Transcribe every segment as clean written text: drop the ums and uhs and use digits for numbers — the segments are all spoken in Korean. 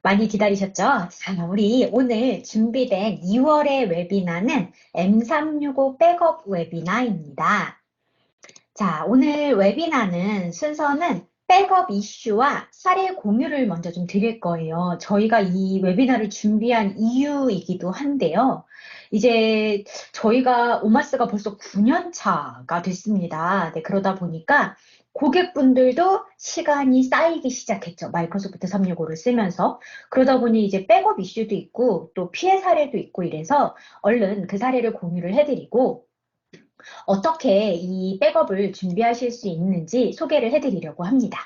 많이 기다리셨죠? 자, 우리 오늘 준비된 2월의 웨비나는 M365 백업 웨비나입니다. 자, 오늘 웨비나는 순서는 백업 이슈와 사례 공유를 먼저 좀 드릴 거예요. 저희가 이 웨비나를 준비한 이유이기도 한데요. 이제 저희가 오마스가 벌써 9년 차가 됐습니다. 네, 그러다 보니까 고객분들도 시간이 쌓이기 시작했죠. 마이크로소프트 365를 쓰면서. 그러다 보니 이제 백업 이슈도 있고 또 피해 사례도 있고 이래서 얼른 그 사례를 공유를 해드리고 어떻게 이 백업을 준비하실 수 있는지 소개를 해드리려고 합니다.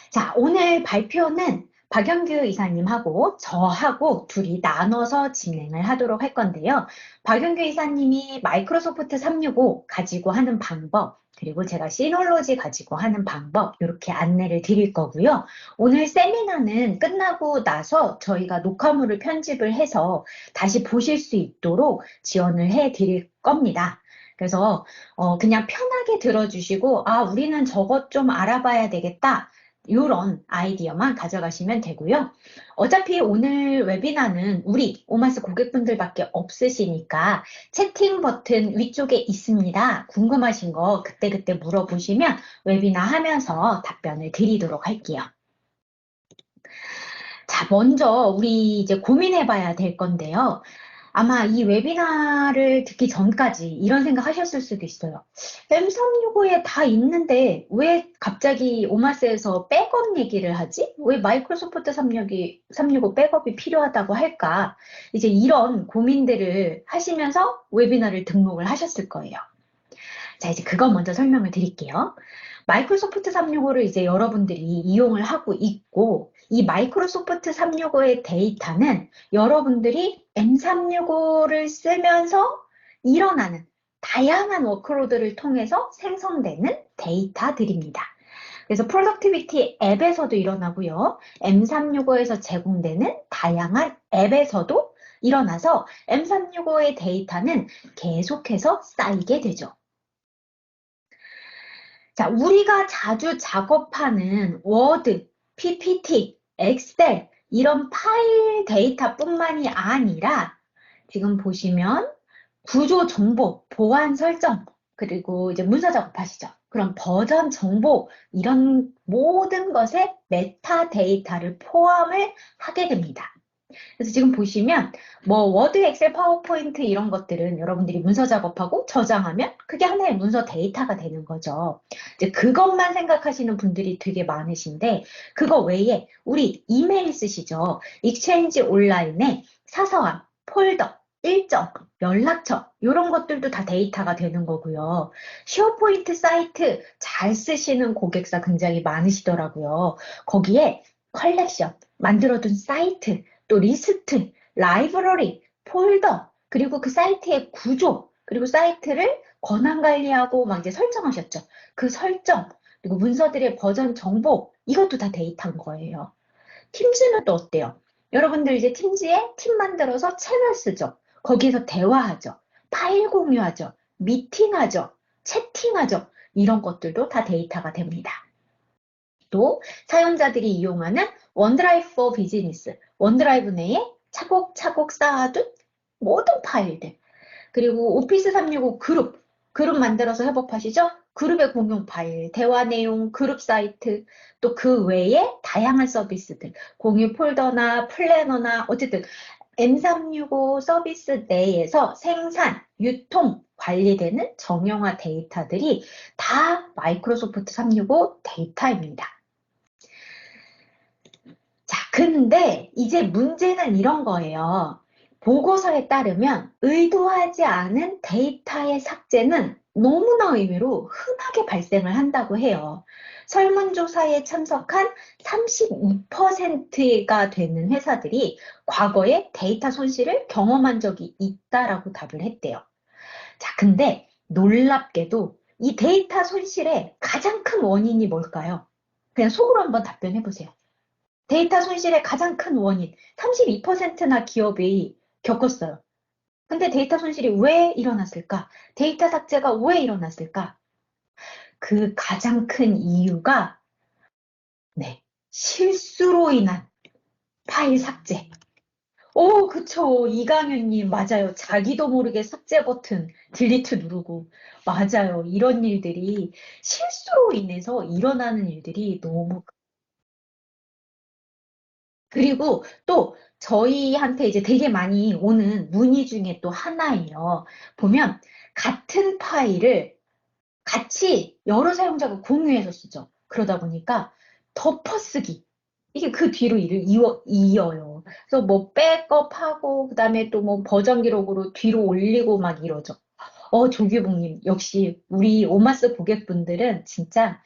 자, 오늘 발표는 박영규 이사님하고 저하고 둘이 나눠서 진행을 하도록 할 건데요. 박영규 이사님이 마이크로소프트 365 가지고 하는 방법, 그리고 제가 시놀로지 가지고 하는 방법, 이렇게 안내를 드릴 거고요. 오늘 세미나는 끝나고 나서 저희가 녹화물을 편집을 해서 다시 보실 수 있도록 지원을 해 드릴 겁니다. 그래서 그냥 편하게 들어주시고, 아, 우리는 저것 좀 알아봐야 되겠다. 이런 아이디어만 가져가시면 되고요. 어차피 오늘 웨비나는 우리 오마스 고객분들밖에 없으시니까 채팅 버튼 위쪽에 있습니다. 궁금하신 거 그때그때 물어보시면 웨비나 하면서 답변을 드리도록 할게요. 자, 먼저 우리 이제 고민해 봐야 될 건데요. 아마 이 웨비나를 듣기 전까지 이런 생각 하셨을 수도 있어요. M365에 다 있는데 왜 갑자기 오마스에서 백업 얘기를 하지? 왜 마이크로소프트 365 백업이 필요하다고 할까? 이제 이런 고민들을 하시면서 웨비나를 등록을 하셨을 거예요. 자, 이제 그거 먼저 설명을 드릴게요. 마이크로소프트 365를 이제 여러분들이 이용을 하고 있고, 이 마이크로소프트 365의 데이터는 여러분들이 M365를 쓰면서 일어나는 다양한 워크로드를 통해서 생성되는 데이터들입니다. 그래서 프로덕티비티 앱에서도 일어나고요. M365에서 제공되는 다양한 앱에서도 일어나서 M365의 데이터는 계속해서 쌓이게 되죠. 자, 우리가 자주 작업하는 워드, PPT, 엑셀 이런 파일 데이터뿐만이 아니라 지금 보시면 구조 정보, 보안 설정, 그리고 이제 문서 작업하시죠. 그럼 버전 정보 이런 모든 것에 메타 데이터를 포함을 하게 됩니다. 그래서 지금 보시면 뭐 워드, 엑셀, 파워포인트 이런 것들은 여러분들이 문서 작업하고 저장하면 그게 하나의 문서 데이터가 되는 거죠. 이제 그것만 생각하시는 분들이 되게 많으신데 그거 외에 우리 이메일 쓰시죠. 익스체인지 온라인에 사서함, 폴더, 일정, 연락처 이런 것들도 다 데이터가 되는 거고요. 쉐어포인트 사이트 잘 쓰시는 고객사 굉장히 많으시더라고요. 거기에 컬렉션, 만들어둔 사이트 또 리스트, 라이브러리, 폴더, 그리고 그 사이트의 구조, 그리고 사이트를 권한 관리하고 막 이제 설정하셨죠. 그 설정, 그리고 문서들의 버전 정보, 이것도 다 데이터인 거예요. 팀즈는 또 어때요? 여러분들 이제 팀즈에 팀 만들어서 채널 쓰죠. 거기에서 대화하죠. 파일 공유하죠. 미팅하죠. 채팅하죠. 이런 것들도 다 데이터가 됩니다. 또 사용자들이 이용하는 원드라이브 for 비즈니스, 원드라이브 내에 차곡차곡 쌓아둔 모든 파일들, 그리고 오피스 365 그룹 만들어서 협업하시죠? 그룹의 공용 파일, 대화 내용, 그룹 사이트, 또 그 외에 다양한 서비스들, 공유 폴더나 플래너나 어쨌든 M365 서비스 내에서 생산, 유통, 관리되는 정형화 데이터들이 다 마이크로소프트 365 데이터입니다. 자, 근데 이제 문제는 이런 거예요. 보고서에 따르면 의도하지 않은 데이터의 삭제는 너무나 의외로 흔하게 발생을 한다고 해요. 설문조사에 참석한 32%가 되는 회사들이 과거에 데이터 손실을 경험한 적이 있다라고 답을 했대요. 자, 근데 놀랍게도 이 데이터 손실의 가장 큰 원인이 뭘까요? 그냥 속으로 한번 답변해 보세요. 데이터 손실의 가장 큰 원인, 32%나 기업이 겪었어요. 근데 데이터 손실이 왜 일어났을까? 데이터 삭제가 왜 일어났을까? 그 가장 큰 이유가, 네, 실수로 인한 파일 삭제. 오, 그쵸. 이강윤님, 맞아요. 자기도 모르게 삭제 버튼, 딜리트 누르고. 맞아요. 이런 일들이 실수로 인해서 일어나는 일들이 너무, 그리고 또 저희한테 이제 되게 많이 오는 문의 중에 또 하나예요. 보면 같은 파일을 같이 여러 사용자가 공유해서 쓰죠. 그러다 보니까 덮어쓰기. 이게 그 뒤로 일을 이어요. 그래서 뭐 백업하고, 그 다음에 또 뭐 버전 기록으로 뒤로 올리고 막 이러죠. 조규봉님, 역시 우리 오마스 고객분들은 진짜,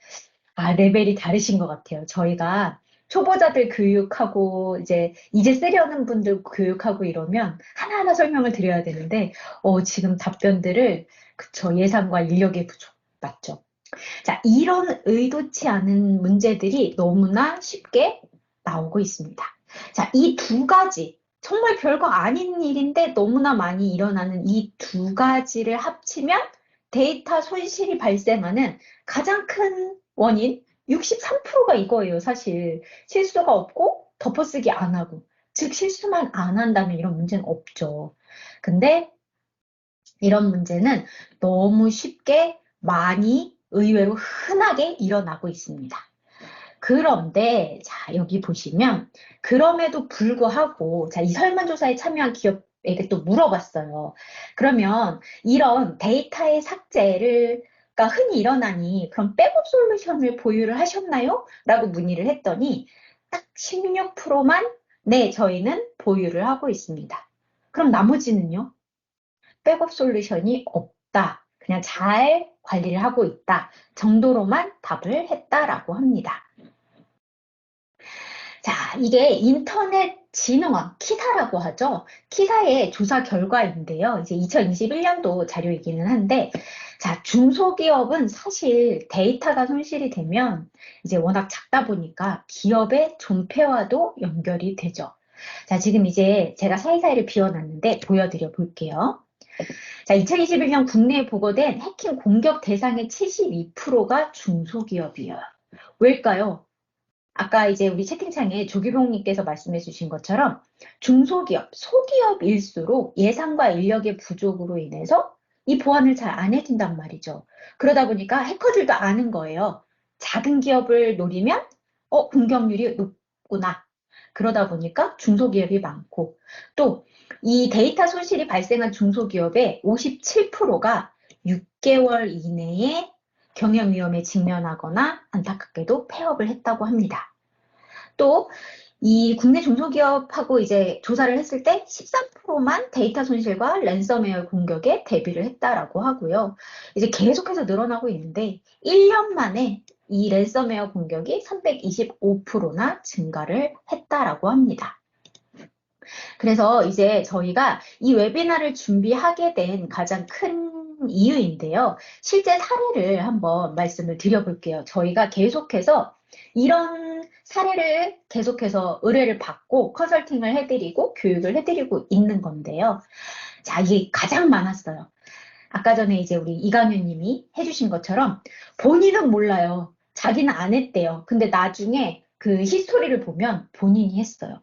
레벨이 다르신 것 같아요. 저희가 초보자들 교육하고, 이제 쓰려는 분들 교육하고 이러면 하나하나 설명을 드려야 되는데, 지금 답변들을, 그쵸, 예산과 인력의 부족. 맞죠? 자, 이런 의도치 않은 문제들이 너무나 쉽게 나오고 있습니다. 자, 이 두 가지, 정말 별거 아닌 일인데 너무나 많이 일어나는 이 두 가지를 합치면 데이터 손실이 발생하는 가장 큰 원인, 63%가 이거예요, 사실. 실수가 없고 덮어쓰기 안 하고. 즉, 실수만 안 한다면 이런 문제는 없죠. 근데 이런 문제는 너무 쉽게 많이 의외로 흔하게 일어나고 있습니다. 그런데 자 여기 보시면 그럼에도 불구하고 자 이 설문조사에 참여한 기업에게 또 물어봤어요. 그러면 이런 데이터의 삭제를 가 흔히 일어나니 그럼 백업 솔루션을 보유를 하셨나요? 라고 문의를 했더니 딱 16%만 네 저희는 보유를 하고 있습니다. 그럼 나머지는요? 백업 솔루션이 없다. 그냥 잘 관리를 하고 있다. 정도로만 답을 했다라고 합니다. 자, 이게 인터넷 진흥원, 키사라고 하죠. 키사의 조사 결과인데요. 이제 2021년도 자료이기는 한데, 자, 중소기업은 사실 데이터가 손실이 되면 이제 워낙 작다 보니까 기업의 존폐와도 연결이 되죠. 자, 지금 이제 제가 사이사이를 비워놨는데 보여드려 볼게요. 자, 2021년 국내에 보고된 해킹 공격 대상의 72%가 중소기업이에요. 왜일까요? 아까 이제 우리 채팅창에 조기봉님께서 말씀해 주신 것처럼 중소기업, 소기업일수록 예산과 인력의 부족으로 인해서 이 보안을 잘 안 해준단 말이죠. 그러다 보니까 해커들도 아는 거예요. 작은 기업을 노리면, 공격률이 높구나. 그러다 보니까 중소기업이 많고, 또 이 데이터 손실이 발생한 중소기업의 57%가 6개월 이내에 경영 위험에 직면하거나 안타깝게도 폐업을 했다고 합니다. 또 이 국내 중소기업하고 이제 조사를 했을 때 13%만 데이터 손실과 랜섬웨어 공격에 대비를 했다라고 하고요. 이제 계속해서 늘어나고 있는데 1년 만에 이 랜섬웨어 공격이 325%나 증가를 했다라고 합니다. 그래서 이제 저희가 이 웨비나를 준비하게 된 가장 큰 이유인데요. 실제 사례를 한번 말씀을 드려볼게요. 저희가 계속해서 이런 사례를 계속해서 의뢰를 받고 컨설팅을 해드리고 교육을 해드리고 있는 건데요. 자, 이게 가장 많았어요. 아까 전에 이제 우리 이강윤 님이 해주신 것처럼 본인은 몰라요. 자기는 안 했대요. 근데 나중에 그 히스토리를 보면 본인이 했어요.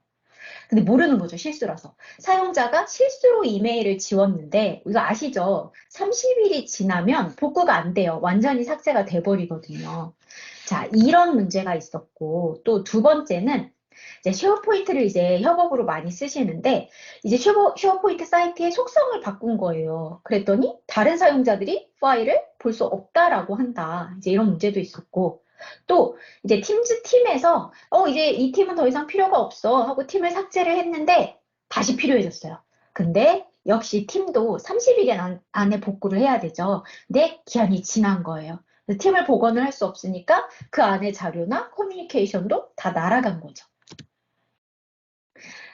근데 모르는 거죠, 실수라서. 사용자가 실수로 이메일을 지웠는데, 이거 아시죠? 30일이 지나면 복구가 안 돼요. 완전히 삭제가 돼버리거든요. 자, 이런 문제가 있었고, 또 두 번째는 이제 쉐어포인트를 이제 협업으로 많이 쓰시는데, 이제 쉐어포인트 사이트의 속성을 바꾼 거예요. 그랬더니 다른 사용자들이 파일을 볼 수 없다라고 한다. 이제 이런 문제도 있었고, 또 이제 팀즈 팀에서 이제 이 팀은 더 이상 필요가 없어 하고 팀을 삭제를 했는데 다시 필요해졌어요. 근데 역시 팀도 30일 안에 복구를 해야 되죠. 근데 기한이 지난 거예요. 팀을 복원을 할 수 없으니까 그 안에 자료나 커뮤니케이션도 다 날아간 거죠.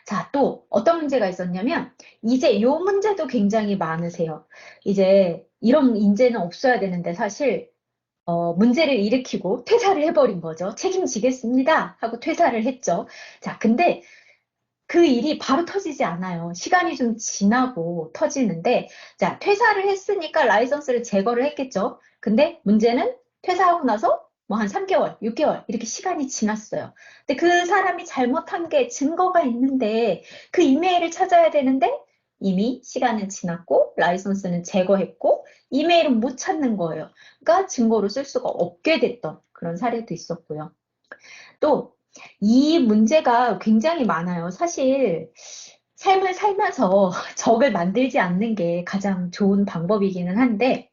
자, 또 어떤 문제가 있었냐면 이제 요 문제도 굉장히 많으세요. 이제 이런 인재는 없어야 되는데 사실 문제를 일으키고 퇴사를 해버린 거죠. 책임지겠습니다 하고 퇴사를 했죠. 자, 근데 그 일이 바로 터지지 않아요. 시간이 좀 지나고 터지는데, 자, 퇴사를 했으니까 라이선스를 제거를 했겠죠. 근데 문제는 퇴사하고 나서 뭐 한 3개월, 6개월 이렇게 시간이 지났어요. 근데 그 사람이 잘못한 게 증거가 있는데 그 이메일을 찾아야 되는데 이미 시간은 지났고 라이선스는 제거했고 이메일은 못 찾는 거예요. 그러니까 증거로 쓸 수가 없게 됐던 그런 사례도 있었고요. 또 이 문제가 굉장히 많아요. 사실 삶을 살면서 적을 만들지 않는 게 가장 좋은 방법이기는 한데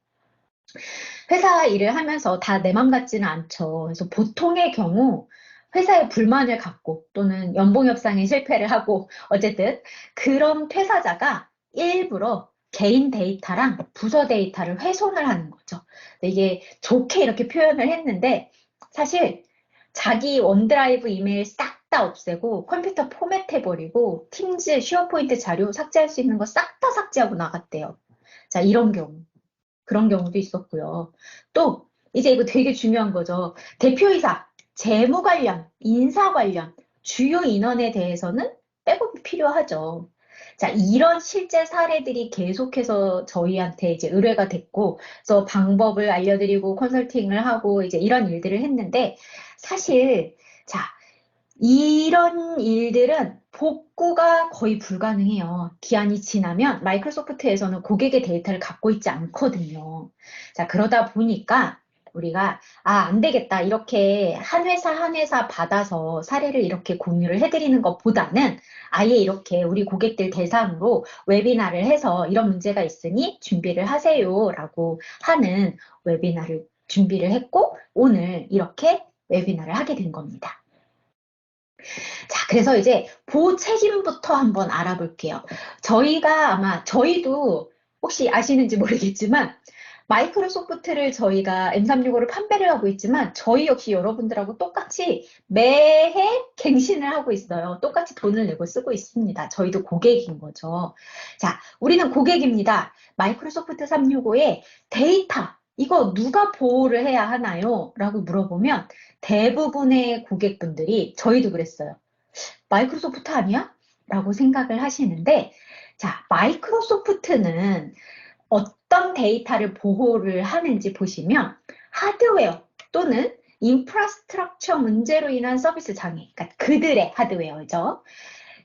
회사 일을 하면서 다 내 맘 같지는 않죠. 그래서 보통의 경우 회사에 불만을 갖고 또는 연봉 협상에 실패를 하고 어쨌든 그런 퇴사자가 일부러 개인 데이터랑 부서 데이터를 훼손을 하는 거죠. 근데 이게 좋게 이렇게 표현을 했는데 사실 자기 원드라이브 이메일 싹 다 없애고 컴퓨터 포맷해버리고 팀즈, 쉐어포인트 자료 삭제할 수 있는 거 싹 다 삭제하고 나갔대요. 자, 이런 경우. 그런 경우도 있었고요. 또 이제 이거 되게 중요한 거죠. 대표이사, 재무 관련, 인사 관련, 주요 인원에 대해서는 백업이 필요하죠. 자, 이런 실제 사례들이 계속해서 저희한테 이제 의뢰가 됐고, 그래서 방법을 알려드리고 컨설팅을 하고 이제 이런 일들을 했는데, 사실, 자, 이런 일들은 복구가 거의 불가능해요. 기한이 지나면 마이크로소프트에서는 고객의 데이터를 갖고 있지 않거든요. 자, 그러다 보니까 우리가, 안 되겠다. 이렇게 한 회사 한 회사 받아서 사례를 이렇게 공유를 해드리는 것보다는 아예 이렇게 우리 고객들 대상으로 웨비나를 해서 이런 문제가 있으니 준비를 하세요라고 하는 웨비나를 준비를 했고, 오늘 이렇게 웨비나를 하게 된 겁니다. 자, 그래서 이제 보호 책임부터 한번 알아볼게요. 저희도 혹시 아시는지 모르겠지만, 마이크로소프트를 저희가 M365를 판매를 하고 있지만, 저희 역시 여러분들하고 똑같이 매해 갱신을 하고 있어요. 똑같이 돈을 내고 쓰고 있습니다. 저희도 고객인 거죠. 자, 우리는 고객입니다. 마이크로소프트 365의 데이터, 이거 누가 보호를 해야 하나요? 라고 물어보면, 대부분의 고객분들이 저희도 그랬어요. 마이크로소프트 아니야? 라고 생각을 하시는데, 자, 마이크로소프트는 어떤 데이터를 보호를 하는지 보시면 하드웨어 또는 인프라스트럭처 문제로 인한 서비스 장애, 그러니까 그들의 하드웨어죠.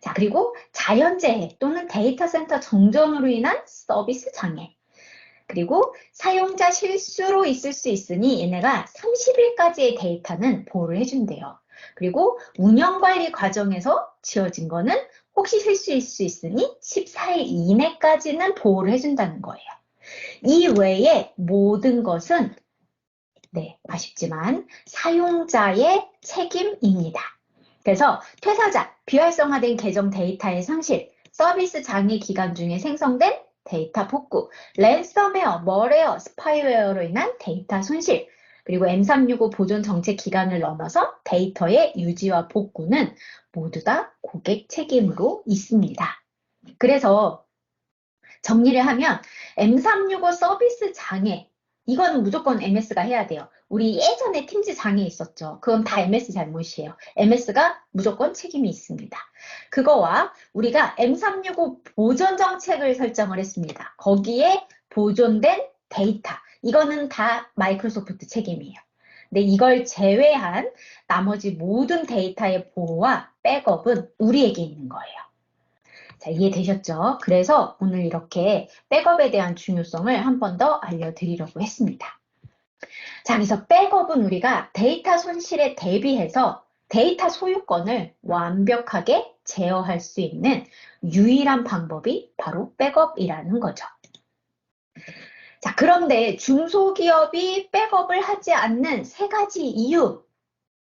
자, 그리고 자연재해 또는 데이터 센터 정전으로 인한 서비스 장애. 그리고 사용자 실수로 있을 수 있으니 얘네가 30일까지의 데이터는 보호를 해준대요. 그리고 운영관리 과정에서 지어진 거는 혹시 실수일 수 있으니 14일 이내까지는 보호를 해준다는 거예요. 이 외에 모든 것은 아쉽지만 사용자의 책임입니다. 그래서 퇴사자, 비활성화된 계정 데이터의 상실, 서비스 장애 기간 중에 생성된 데이터 복구, 랜섬웨어, 멀웨어, 스파이웨어로 인한 데이터 손실, 그리고 M365 보존 정책 기간을 넘어서 데이터의 유지와 복구는 모두 다 고객 책임으로 있습니다. 그래서 정리를 하면 M365 서비스 장애, 이거는 무조건 MS가 해야 돼요. 우리 예전에 팀즈 장애 있었죠. 그건 다 MS 잘못이에요. MS가 무조건 책임이 있습니다. 그거와 우리가 M365 보존 정책을 설정을 했습니다. 거기에 보존된 데이터, 이거는 다 마이크로소프트 책임이에요. 근데 이걸 제외한 나머지 모든 데이터의 보호와 백업은 우리에게 있는 거예요. 자, 이해되셨죠? 그래서 오늘 이렇게 백업에 대한 중요성을 한 번 더 알려드리려고 했습니다. 자, 그래서 백업은 우리가 데이터 손실에 대비해서 데이터 소유권을 완벽하게 제어할 수 있는 유일한 방법이 바로 백업이라는 거죠. 자, 그런데 중소기업이 백업을 하지 않는 세 가지 이유.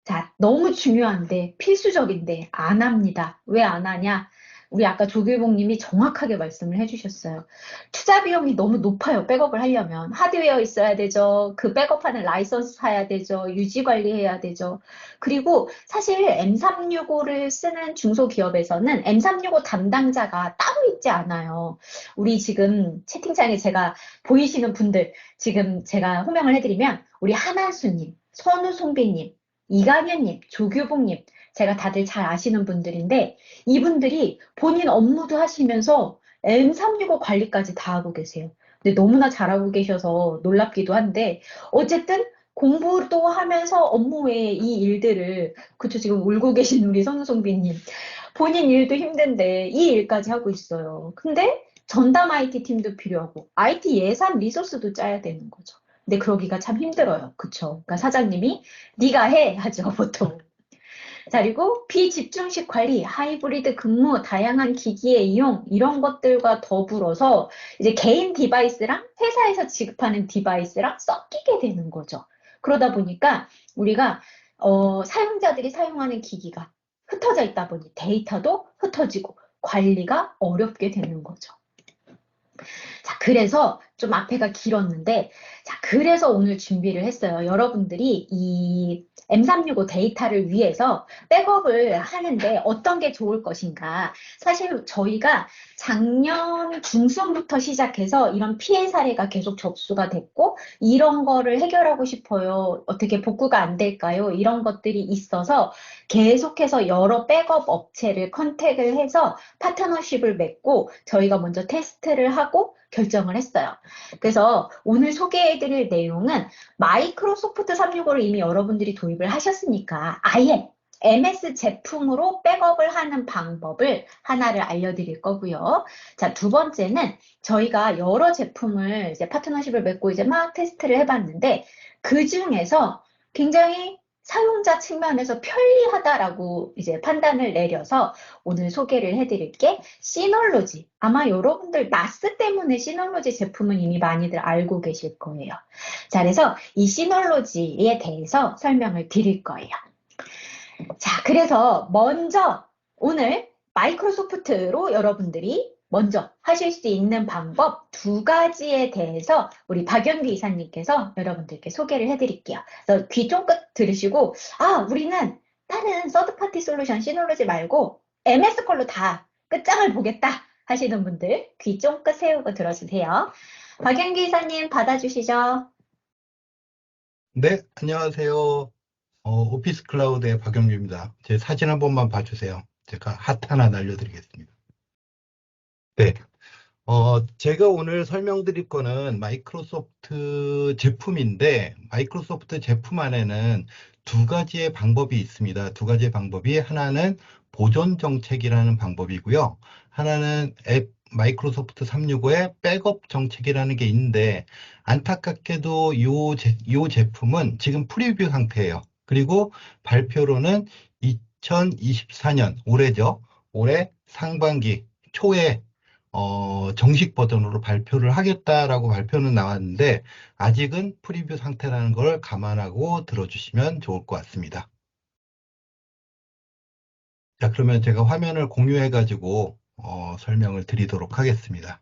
자, 너무 중요한데, 필수적인데, 안 합니다. 왜 안 하냐? 우리 아까 조규봉님이 정확하게 말씀을 해주셨어요. 투자 비용이 너무 높아요. 백업을 하려면. 하드웨어 있어야 되죠. 그 백업하는 라이선스 사야 되죠. 유지 관리해야 되죠. 그리고 사실 M365를 쓰는 중소기업에서는 M365 담당자가 따로 있지 않아요. 우리 지금 채팅창에 제가 보이시는 분들, 지금 제가 호명을 해드리면, 우리 한한수님, 선우송비님, 이강현님, 조규봉님, 제가 다들 잘 아시는 분들인데 이분들이 본인 업무도 하시면서 M365 관리까지 다 하고 계세요. 근데 너무나 잘하고 계셔서 놀랍기도 한데 어쨌든 공부도 하면서 업무 외에 이 일들을, 그쵸, 지금 울고 계신 우리 선우송비님. 본인 일도 힘든데 이 일까지 하고 있어요. 근데 전담 IT 팀도 필요하고 IT 예산 리소스도 짜야 되는 거죠. 근데 그러기가 참 힘들어요. 그쵸? 그러니까 사장님이 네가 해 하죠, 보통. 자, 그리고 비집중식 관리, 하이브리드 근무, 다양한 기기의 이용, 이런 것들과 더불어서 이제 개인 디바이스랑 회사에서 지급하는 디바이스랑 섞이게 되는 거죠. 그러다 보니까 우리가 사용자들이 사용하는 기기가 흩어져 있다 보니 데이터도 흩어지고 관리가 어렵게 되는 거죠. 자, 그래서 좀 앞에가 길었는데, 자, 그래서 오늘 준비를 했어요. 여러분들이 이 M365 데이터를 위해서 백업을 하는데 어떤 게 좋을 것인가. 사실 저희가 작년 중순부터 시작해서 이런 피해 사례가 계속 접수가 됐고, 이런 거를 해결하고 싶어요. 어떻게 복구가 안 될까요? 이런 것들이 있어서 계속해서 여러 백업 업체를 컨택을 해서 파트너십을 맺고 저희가 먼저 테스트를 하고 결정을 했어요. 그래서 오늘 소개해드릴 내용은 마이크로소프트 365를 이미 여러분들이 도입을 하셨으니까 아예 MS 제품으로 백업을 하는 방법을 하나를 알려드릴 거고요. 자, 두 번째는 저희가 여러 제품을 이제 파트너십을 맺고 이제 막 테스트를 해봤는데 그 중에서 굉장히 사용자 측면에서 편리하다라고 이제 판단을 내려서 오늘 소개를 해드릴게 시놀로지. 아마 여러분들 나스 때문에 시놀로지 제품은 이미 많이들 알고 계실 거예요. 자, 그래서 이 시놀로지에 대해서 설명을 드릴 거예요. 자, 그래서 먼저 오늘 마이크로소프트로 여러분들이 먼저 하실 수 있는 방법 두 가지에 대해서 우리 박연규 이사님께서 여러분들께 소개를 해드릴게요. 그래서 귀 쫑긋 들으시고, 아, 우리는 다른 서드파티 솔루션 시놀로지 말고 MS 걸로 다 끝장을 보겠다 하시는 분들 귀 쫑긋 세우고 들어주세요. 박연규 이사님 받아주시죠. 네, 안녕하세요. 오피스 클라우드의 박영규입니다. 제 사진 한 번만 봐주세요. 제가 핫 하나 날려드리겠습니다. 네, 제가 오늘 설명드릴 거는 마이크로소프트 제품인데, 마이크로소프트 제품 안에는 두 가지의 방법이 있습니다. 두 가지의 방법이 하나는 보존 정책이라는 방법이고요. 하나는 마이크로소프트 365의 백업 정책이라는 게 있는데, 안타깝게도 요 제품은 지금 프리뷰 상태예요. 그리고 발표로는 2024년, 올해죠. 올해 상반기 초에 정식 버전으로 발표를 하겠다라고 발표는 나왔는데 아직은 프리뷰 상태라는 걸 감안하고 들어주시면 좋을 것 같습니다. 자, 그러면 제가 화면을 공유해 가지고 설명을 드리도록 하겠습니다.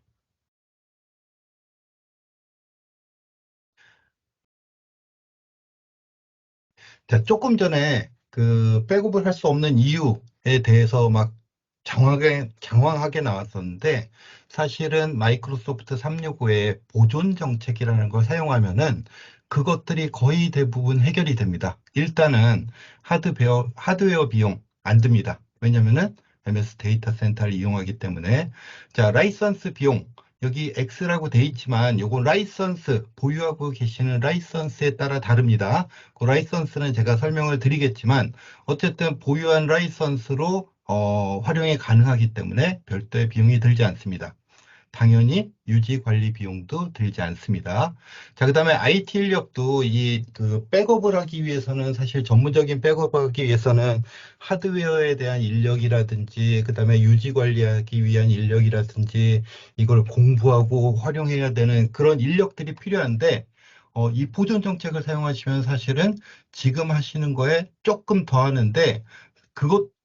자, 조금 전에 그 백업을 할 수 없는 이유에 대해서 막 장황하게 나왔었는데 사실은 마이크로소프트 365의 보존 정책이라는 걸 사용하면은 그것들이 거의 대부분 해결이 됩니다. 일단은 하드웨어 비용 안 듭니다. 왜냐면은 MS 데이터 센터를 이용하기 때문에. 자, 라이선스 비용. 여기 X라고 돼 있지만 요건 라이선스, 보유하고 계시는 라이선스에 따라 다릅니다. 그 라이선스는 제가 설명을 드리겠지만 어쨌든 보유한 라이선스로 활용이 가능하기 때문에 별도의 비용이 들지 않습니다. 당연히 유지 관리 비용도 들지 않습니다. 자, 그다음에 IT 인력도 그 백업을 하기 위해서는 사실 전문적인 백업을 하기 위해서는 하드웨어에 대한 인력이라든지 그다음에 유지 관리하기 위한 인력이라든지 이걸 공부하고 활용해야 되는 그런 인력들이 필요한데 이 보존 정책을 사용하시면 사실은 지금 하시는 거에 조금 더 하는데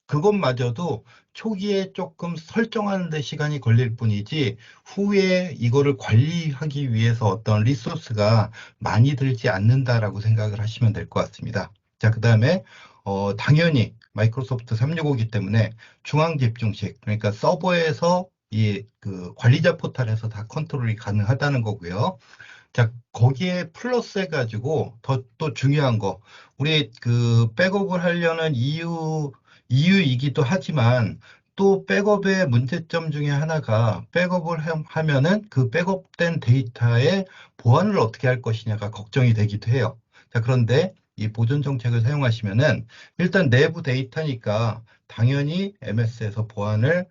그것마저도 초기에 조금 설정하는 데 시간이 걸릴 뿐이지 후에 이거를 관리하기 위해서 어떤 리소스가 많이 들지 않는다라고 생각을 하시면 될 것 같습니다. 자, 그 다음에 당연히 마이크로소프트 365이기 때문에 중앙 집중식, 그러니까 서버에서 그 관리자 포탈에서 다 컨트롤이 가능하다는 거고요. 자, 거기에 플러스 해가지고 또 중요한 거, 우리 그 백업을 하려는 이유이기도 하지만 또 백업의 문제점 중에 하나가 백업을 하면은 그 백업된 데이터의 보안을 어떻게 할 것이냐가 걱정이 되기도 해요. 자, 그런데 이 보존 정책을 사용하시면은 일단 내부 데이터니까 당연히 MS에서 보안을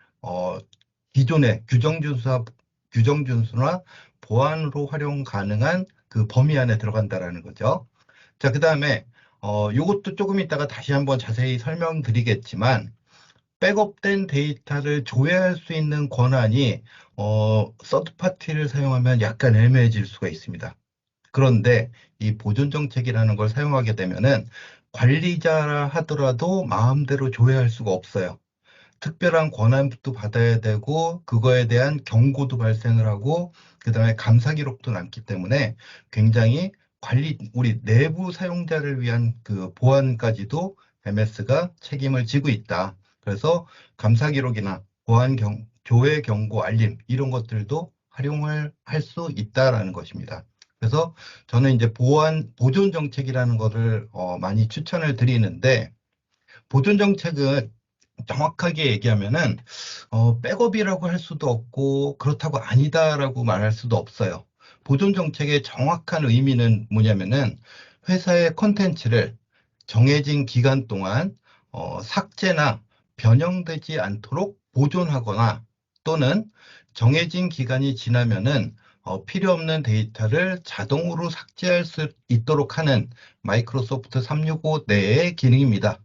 기존의 규정 준수나 보안으로 활용 가능한 그 범위 안에 들어간다라는 거죠. 자, 그다음에 요것도 조금 이따가 다시 한번 자세히 설명드리겠지만 백업된 데이터를 조회할 수 있는 권한이 서드 파티를 사용하면 약간 애매해질 수가 있습니다. 그런데 이 보존 정책이라는 걸 사용하게 되면은 관리자라 하더라도 마음대로 조회할 수가 없어요. 특별한 권한도 받아야 되고 그거에 대한 경고도 발생을 하고 그다음에 감사 기록도 남기 때문에 굉장히 우리 내부 사용자를 위한 그 보안까지도 MS가 책임을 지고 있다. 그래서 감사 기록이나 조회 경고 알림 이런 것들도 활용을 할 수 있다라는 것입니다. 그래서 저는 이제 보존 정책이라는 거를 많이 추천을 드리는데 보존 정책은 정확하게 얘기하면은 백업이라고 할 수도 없고 그렇다고 아니다라고 말할 수도 없어요. 보존 정책의 정확한 의미는 뭐냐면은 회사의 콘텐츠를 정해진 기간 동안 삭제나 변형되지 않도록 보존하거나 또는 정해진 기간이 지나면은 필요 없는 데이터를 자동으로 삭제할 수 있도록 하는 마이크로소프트 365 내의 기능입니다.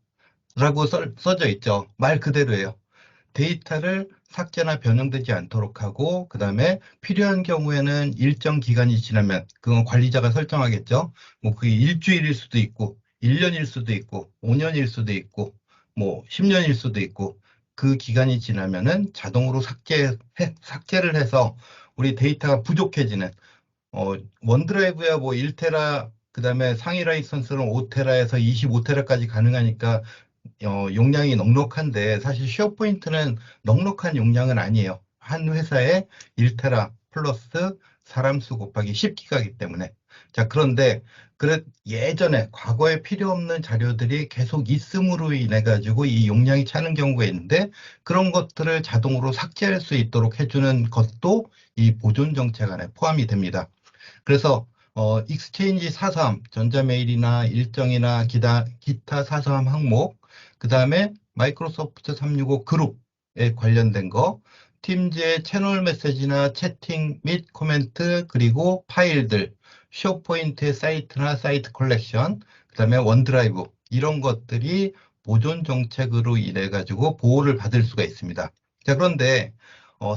라고 써져 있죠. 말 그대로예요. 데이터를 삭제나 변형되지 않도록 하고, 그 다음에 필요한 경우에는 일정 기간이 지나면, 그건 관리자가 설정하겠죠. 뭐, 그게 일주일일 수도 있고, 1년일 수도 있고, 5년일 수도 있고, 뭐, 10년일 수도 있고, 그 기간이 지나면은 자동으로 삭제를 해서 우리 데이터가 부족해지는, 원드라이브야 뭐 1테라, 그 다음에 상위 라이선스는 5테라에서 25테라까지 가능하니까 용량이 넉넉한데 사실 쉐어포인트는 넉넉한 용량은 아니에요. 한 회사에 1테라 플러스 사람 수 곱하기 10기가이기 때문에. 자, 그런데 예전에 과거에 필요 없는 자료들이 계속 있음으로 인해 가지고 이 용량이 차는 경우가 있는데 그런 것들을 자동으로 삭제할 수 있도록 해주는 것도 이 보존 정책 안에 포함이 됩니다. 그래서 익스체인지 443, 전자메일이나 일정이나 기타 443 항목, 그 다음에 마이크로소프트 365 그룹에 관련된 거, 팀즈의 채널 메시지나 채팅 및 코멘트, 그리고 파일들, 쉐어포인트의 사이트나 사이트 컬렉션, 그 다음에 원드라이브, 이런 것들이 보존 정책으로 인해 가지고 보호를 받을 수가 있습니다. 자, 그런데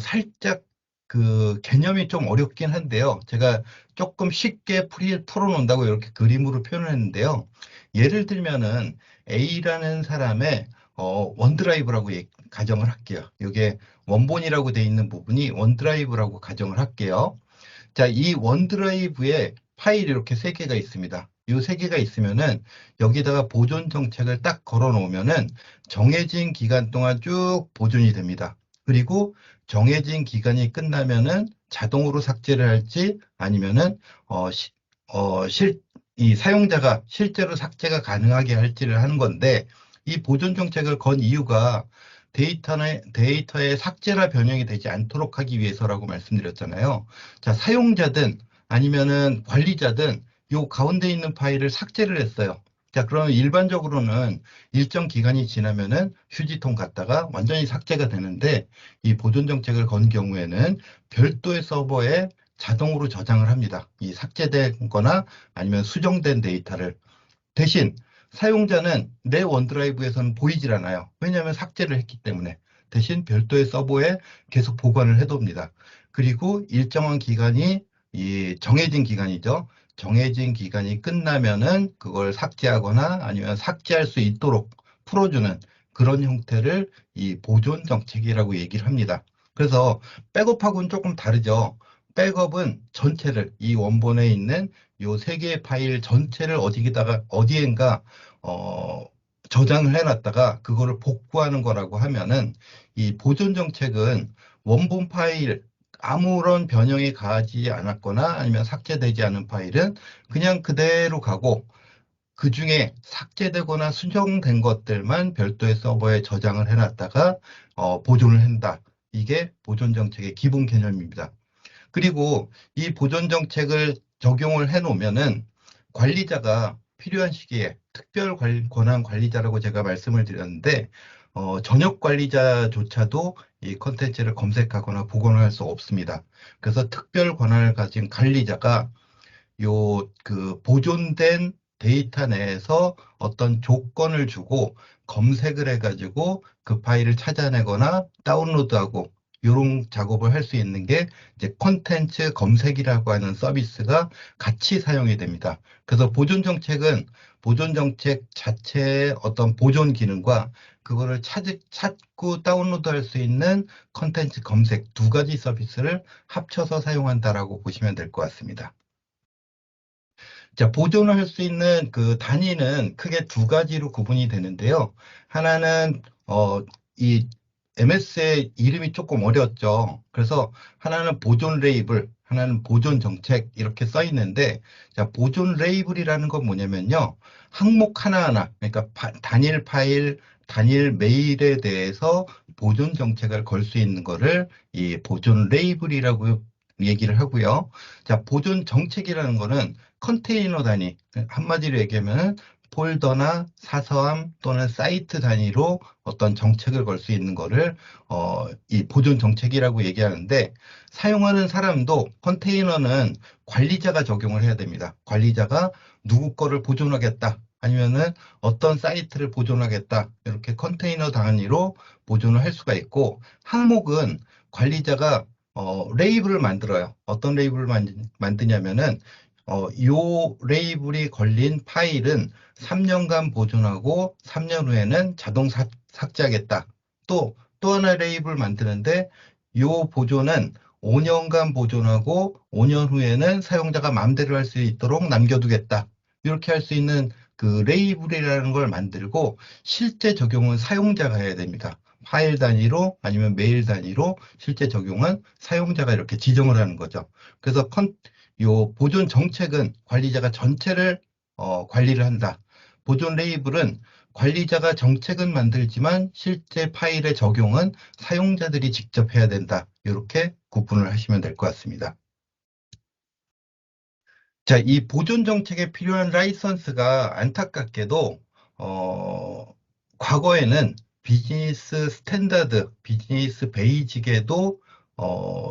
살짝 그 개념이 좀 어렵긴 한데요. 제가 조금 쉽게 풀어놓는다고 이렇게 그림으로 표현을 했는데요. 예를 들면은 A라는 사람의 원드라이브라고 가정을 할게요. 이게 원본이라고 돼 있는 부분이 원드라이브라고 가정을 할게요. 자, 이 원드라이브에 파일이 이렇게 세 개가 있습니다. 이 세 개가 있으면은 여기다가 보존 정책을 딱 걸어 놓으면은 정해진 기간 동안 쭉 보존이 됩니다. 그리고 정해진 기간이 끝나면은 자동으로 삭제를 할지 아니면은 어, 시- 어, 실, 이 사용자가 실제로 삭제가 가능하게 할지를 하는 건데 이 보존 정책을 건 이유가 데이터의 삭제나 변형이 되지 않도록 하기 위해서라고 말씀드렸잖아요. 자, 사용자든 아니면은 관리자든 요 가운데 있는 파일을 삭제를 했어요. 자, 그러면 일반적으로는 일정 기간이 지나면은 휴지통 갔다가 완전히 삭제가 되는데 이 보존 정책을 건 경우에는 별도의 서버에 자동으로 저장을 합니다. 이 삭제된 거나 아니면 수정된 데이터를. 대신 사용자는 내 원드라이브에서는 보이질 않아요. 왜냐하면 삭제를 했기 때문에. 대신 별도의 서버에 계속 보관을 해둡니다. 그리고 일정한 기간이 이 정해진 기간이죠. 정해진 기간이 끝나면은 그걸 삭제하거나 아니면 삭제할 수 있도록 풀어주는 그런 형태를 이 보존 정책이라고 얘기를 합니다. 그래서 백업하고는 조금 다르죠. 백업은 전체를 이 원본에 있는 요 세 개의 파일 전체를 어디엔가 어, 저장을 해놨다가 그거를 복구하는 거라고 하면은 이 보존 정책은 원본 파일 아무런 변형이 가하지 않았거나 아니면 삭제되지 않은 파일은 그냥 그대로 가고 그 중에 삭제되거나 수정된 것들만 별도의 서버에 저장을 해놨다가 보존을 한다. 이게 보존 정책의 기본 개념입니다. 그리고 이 보존 정책을 적용을 해 놓으면은 관리자가 필요한 시기에 권한 관리자라고 제가 말씀을 드렸는데, 전역 관리자조차도 이 컨텐츠를 검색하거나 복원할 수 없습니다. 그래서 특별 권한을 가진 관리자가 그 보존된 데이터 내에서 어떤 조건을 주고 검색을 해가지고 그 파일을 찾아내거나 다운로드하고 이런 작업을 할 수 있는 게 이제 콘텐츠 검색이라고 하는 서비스가 같이 사용이 됩니다. 그래서 보존 정책 자체의 어떤 보존 기능과 그거를 찾고 다운로드할 수 있는 콘텐츠 검색 두 가지 서비스를 합쳐서 사용한다라고 보시면 될 것 같습니다. 자, 보존을 할 수 있는 그 단위는 크게 두 가지로 구분이 되는데요. 하나는, 이 MS의 이름이 조금 어렵죠. 그래서 하나는 보존 레이블, 하나는 보존 정책 이렇게 써 있는데, 자, 보존 레이블이라는 건 뭐냐면요. 항목 하나하나, 그러니까 단일 파일, 단일 메일에 대해서 보존 정책을 걸 수 있는 거를 이 보존 레이블이라고 얘기를 하고요. 자, 보존 정책이라는 거는 컨테이너 단위, 한마디로 얘기하면 폴더나 사서함 또는 사이트 단위로 어떤 정책을 걸 수 있는 거를 이 보존 정책이라고 얘기하는데, 사용하는 사람도 컨테이너는 관리자가 적용을 해야 됩니다. 관리자가 누구 거를 보존하겠다, 아니면은 어떤 사이트를 보존하겠다, 이렇게 컨테이너 단위로 보존을 할 수가 있고, 항목은 관리자가 레이블을 만들어요. 어떤 레이블을 만드냐면은 요 레이블이 걸린 파일은 3년간 보존하고 3년 후에는 자동 삭제하겠다. 또 하나 레이블 만드는데 요 보존은 5년간 보존하고 5년 후에는 사용자가 마음대로 할 수 있도록 남겨두겠다. 이렇게 할 수 있는 그 레이블이라는 걸 만들고, 실제 적용은 사용자가 해야 됩니다. 파일 단위로 아니면 메일 단위로 실제 적용은 사용자가 이렇게 지정을 하는 거죠. 그래서 요 보존 정책은 관리자가 전체를 관리를 한다. 보존 레이블은 관리자가 정책은 만들지만 실제 파일의 적용은 사용자들이 직접 해야 된다. 이렇게 구분을 하시면 될 것 같습니다. 자, 이 보존 정책에 필요한 라이선스가 안타깝게도 과거에는 비즈니스 스탠다드, 비즈니스 베이직에도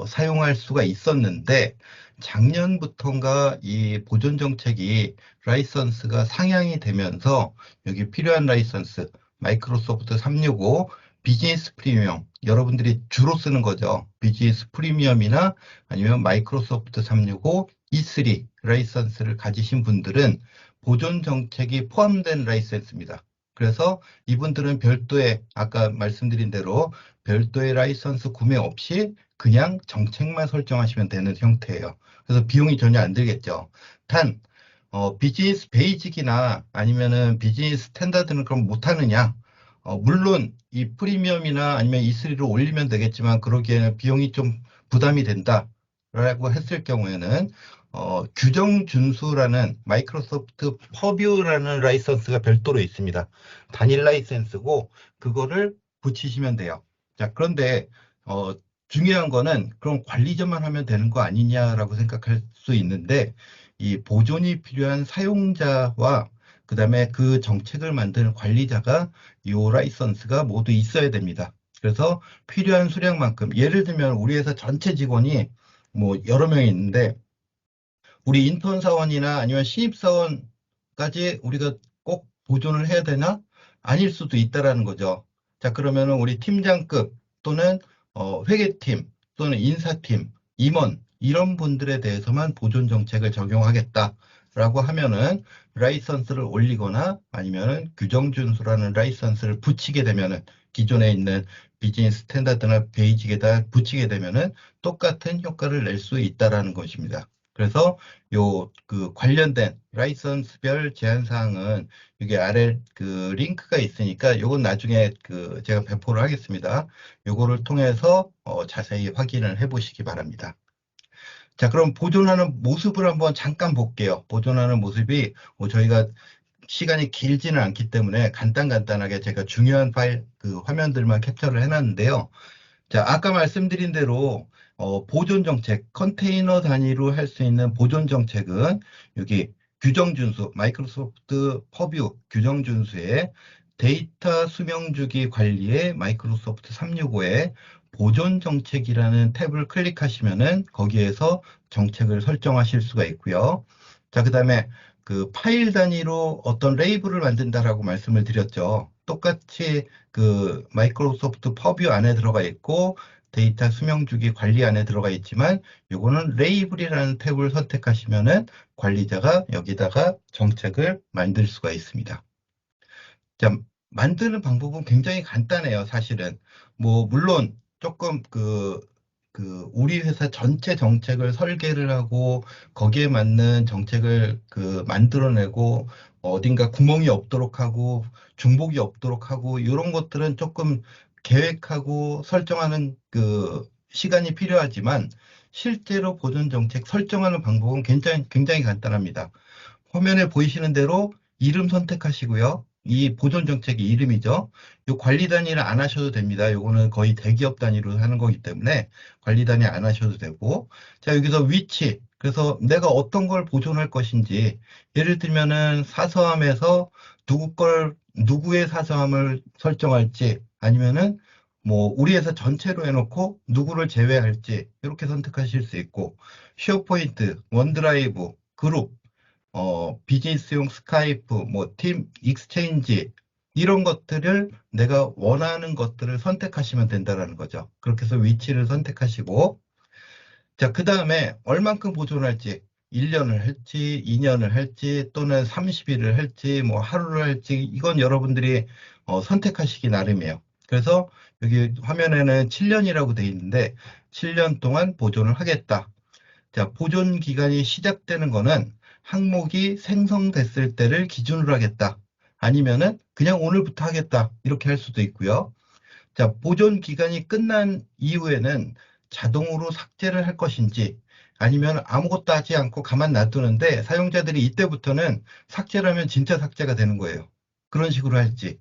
사용할 수가 있었는데, 작년부터인가 이 보존 정책이 라이선스가 상향이 되면서 여기 필요한 라이선스 마이크로소프트 365 비즈니스 프리미엄, 여러분들이 주로 쓰는 거죠. 비즈니스 프리미엄이나 아니면 마이크로소프트 365 E3 라이선스를 가지신 분들은 보존 정책이 포함된 라이선스입니다. 그래서 이분들은 별도의, 아까 말씀드린 대로 별도의 라이선스 구매 없이 그냥 정책만 설정하시면 되는 형태예요. 그래서 비용이 전혀 안 들겠죠. 단, 비즈니스 베이직이나 아니면은 비즈니스 스탠다드는 그럼 못하느냐? 물론 이 프리미엄이나 아니면 E3를 올리면 되겠지만 그러기에는 비용이 좀 부담이 된다라고 했을 경우에는 규정 준수라는 마이크로소프트 퍼뷰라는 라이선스가 별도로 있습니다. 단일 라이선스고 그거를 붙이시면 돼요. 자, 그런데 중요한 거는 그럼 관리자만 하면 되는 거 아니냐라고 생각할 수 있는데, 이 보존이 필요한 사용자와 그다음에 그 정책을 만드는 관리자가 이 라이선스가 모두 있어야 됩니다. 그래서 필요한 수량만큼, 예를 들면 우리 회사 전체 직원이 뭐 여러 명이 있는데 우리 인턴 사원이나 아니면 신입 사원까지 우리가 꼭 보존을 해야 되나? 아닐 수도 있다라는 거죠. 자, 그러면은 우리 팀장급 또는 회계팀 또는 인사팀, 임원 이런 분들에 대해서만 보존 정책을 적용하겠다라고 하면은 라이선스를 올리거나 아니면은 규정 준수라는 라이선스를 붙이게 되면은 기존에 있는 비즈니스 스탠다드나 베이직에다 붙이게 되면은 똑같은 효과를 낼 수 있다라는 것입니다. 그래서 그 관련된 라이선스별 제한 사항은 여기 아래 그 링크가 있으니까 요건 나중에 그 제가 배포를 하겠습니다. 요거를 통해서 자세히 확인을 해 보시기 바랍니다. 자, 그럼 보존하는 모습을 한번 잠깐 볼게요. 보존하는 모습이 저희가 시간이 길지는 않기 때문에 간단하게 제가 중요한 파일 그 화면들만 캡처를 해놨는데요. 자, 아까 말씀드린 대로 보존 정책, 컨테이너 단위로 할 수 있는 보존 정책은 여기 규정 준수, 마이크로소프트 퍼뷰 규정 준수에 데이터 수명 주기 관리에 마이크로소프트 365에 보존 정책이라는 탭을 클릭하시면은 거기에서 정책을 설정하실 수가 있고요. 자, 그다음에 그 파일 단위로 어떤 레이블을 만든다라고 말씀을 드렸죠. 똑같이 그 마이크로소프트 퍼뷰 안에 들어가 있고 데이터 수명 주기 관리 안에 들어가 있지만 요거는 레이블이라는 탭을 선택하시면은 관리자가 여기다가 정책을 만들 수가 있습니다. 자, 만드는 방법은 굉장히 간단해요, 사실은. 뭐, 물론 조금 우리 회사 전체 정책을 설계를 하고 거기에 맞는 정책을 만들어내고 어딘가 구멍이 없도록 하고 중복이 없도록 하고 이런 것들은 조금 계획하고 설정하는 시간이 필요하지만 실제로 보존 정책 설정하는 방법은 굉장히 간단합니다. 화면에 보이시는 대로 이름 선택하시고요. 이 보존 정책의 이름이죠. 이 관리 단위를 안 하셔도 됩니다. 요거는 거의 대기업 단위로 하는 거기 때문에 관리 단위 안 하셔도 되고. 자, 여기서 위치. 그래서 내가 어떤 걸 보존할 것인지. 예를 들면은 사서함에서 누구의 사서함을 설정할지 아니면은 뭐 우리 회사 전체로 해놓고 누구를 제외할지 이렇게 선택하실 수 있고 쉐어포인트, 원드라이브, 그룹 비즈니스용 스카이프, 뭐, 팀 익스체인지, 이런 것들을 내가 원하는 것들을 선택하시면 된다는 거죠. 그렇게 해서 위치를 선택하시고, 자, 그 다음에 얼만큼 보존할지, 1년을 할지, 2년을 할지, 또는 30일을 할지, 뭐, 하루를 할지, 이건 여러분들이 선택하시기 나름이에요. 그래서 여기 화면에는 7년이라고 돼 있는데, 7년 동안 보존을 하겠다. 자, 보존 기간이 시작되는 거는 항목이 생성됐을 때를 기준으로 하겠다. 아니면은 그냥 오늘부터 하겠다. 이렇게 할 수도 있고요. 자, 보존 기간이 끝난 이후에는 자동으로 삭제를 할 것인지 아니면 아무것도 하지 않고 가만 놔두는데 사용자들이 이때부터는 삭제를 하면 진짜 삭제가 되는 거예요. 그런 식으로 할지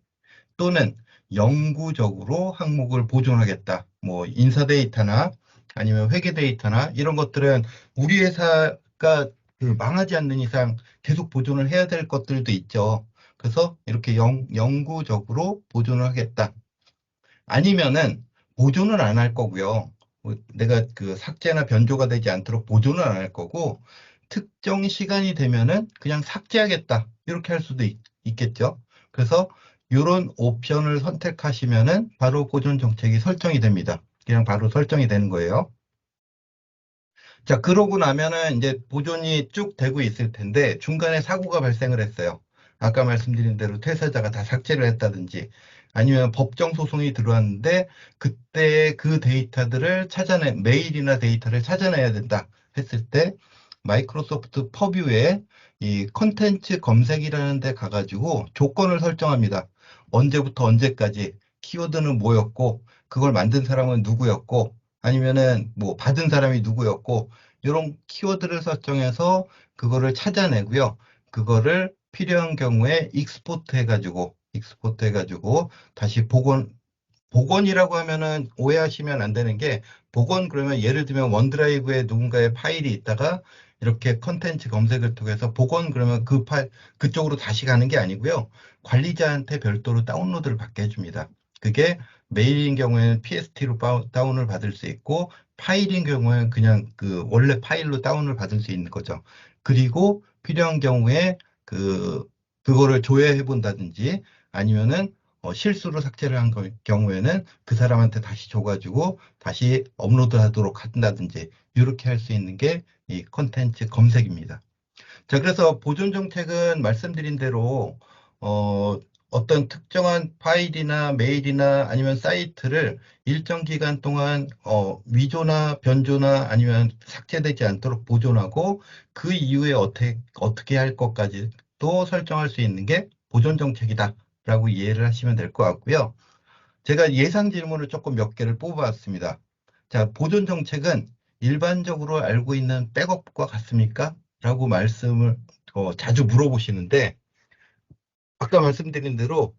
또는 영구적으로 항목을 보존하겠다. 뭐 인사 데이터나 아니면 회계 데이터나 이런 것들은 우리 회사가 망하지 않는 이상 계속 보존을 해야 될 것들도 있죠. 그래서 이렇게 영구적으로 보존을 하겠다. 아니면은 보존을 안 할 거고요. 내가 삭제나 변조가 되지 않도록 보존을 안 할 거고 특정 시간이 되면은 그냥 삭제하겠다. 이렇게 할 수도 있겠죠. 그래서 이런 옵션을 선택하시면은 바로 보존 정책이 설정이 됩니다. 그냥 바로 설정이 되는 거예요. 자, 그러고 나면은 이제 보존이 쭉 되고 있을 텐데 중간에 사고가 발생을 했어요. 아까 말씀드린 대로 퇴사자가 다 삭제를 했다든지 아니면 법정 소송이 들어왔는데 그때 그 데이터들을 메일이나 데이터를 찾아내야 된다 했을 때 마이크로소프트 퍼뷰에 이 컨텐츠 검색이라는 데 가가지고 조건을 설정합니다. 언제부터 언제까지 키워드는 뭐였고 그걸 만든 사람은 누구였고 아니면은 뭐 받은 사람이 누구였고 이런 키워드를 설정해서 그거를 찾아내고요. 그거를 필요한 경우에 익스포트 해가지고 다시 복원이라고 하면은 오해하시면 안 되는 게 복원 그러면 예를 들면 원드라이브에 누군가의 파일이 있다가 이렇게 컨텐츠 검색을 통해서 복원 그러면 그 파일 그쪽으로 다시 가는 게 아니고요. 관리자한테 별도로 다운로드를 받게 해줍니다. 그게 메일인 경우에는 PST로 다운을 받을 수 있고 파일인 경우에는 그냥 원래 파일로 다운을 받을 수 있는 거죠. 그리고 필요한 경우에 그거를 조회해 본다든지 아니면은 실수로 삭제를 한 경우에는 그 사람한테 다시 줘가지고 다시 업로드 하도록 한다든지 이렇게 할 수 있는 게 이 컨텐츠 검색입니다. 자, 그래서 보존 정책은 말씀드린 대로 어떤 특정한 파일이나 메일이나 아니면 사이트를 일정 기간 동안 위조나 변조나 아니면 삭제되지 않도록 보존하고 그 이후에 어떻게 할 것까지 또 설정할 수 있는 게 보존 정책이다라고 이해를 하시면 될 것 같고요. 제가 예상 질문을 조금 몇 개를 뽑아봤습니다. 자, 보존 정책은 일반적으로 알고 있는 백업과 같습니까? 라고 말씀을 자주 물어보시는데 아까 말씀드린 대로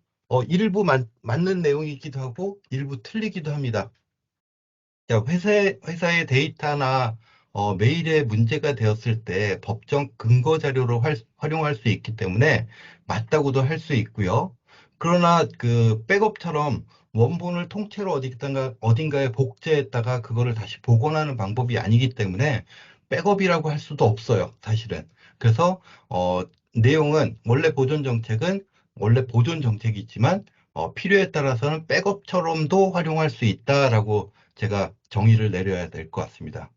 일부 맞는 내용이기도 하고 일부 틀리기도 합니다. 자, 회사의 데이터나 메일에 문제가 되었을 때 법정 근거 자료로 활용할 수 있기 때문에 맞다고도 할 수 있고요. 그러나 그 백업처럼 원본을 통째로 어딘가에 복제했다가 그거를 다시 복원하는 방법이 아니기 때문에 백업이라고 할 수도 없어요, 사실은. 그래서 내용은 원래 보존 정책이지만 필요에 따라서는 백업처럼도 활용할 수 있다라고 제가 정의를 내려야 될 것 같습니다.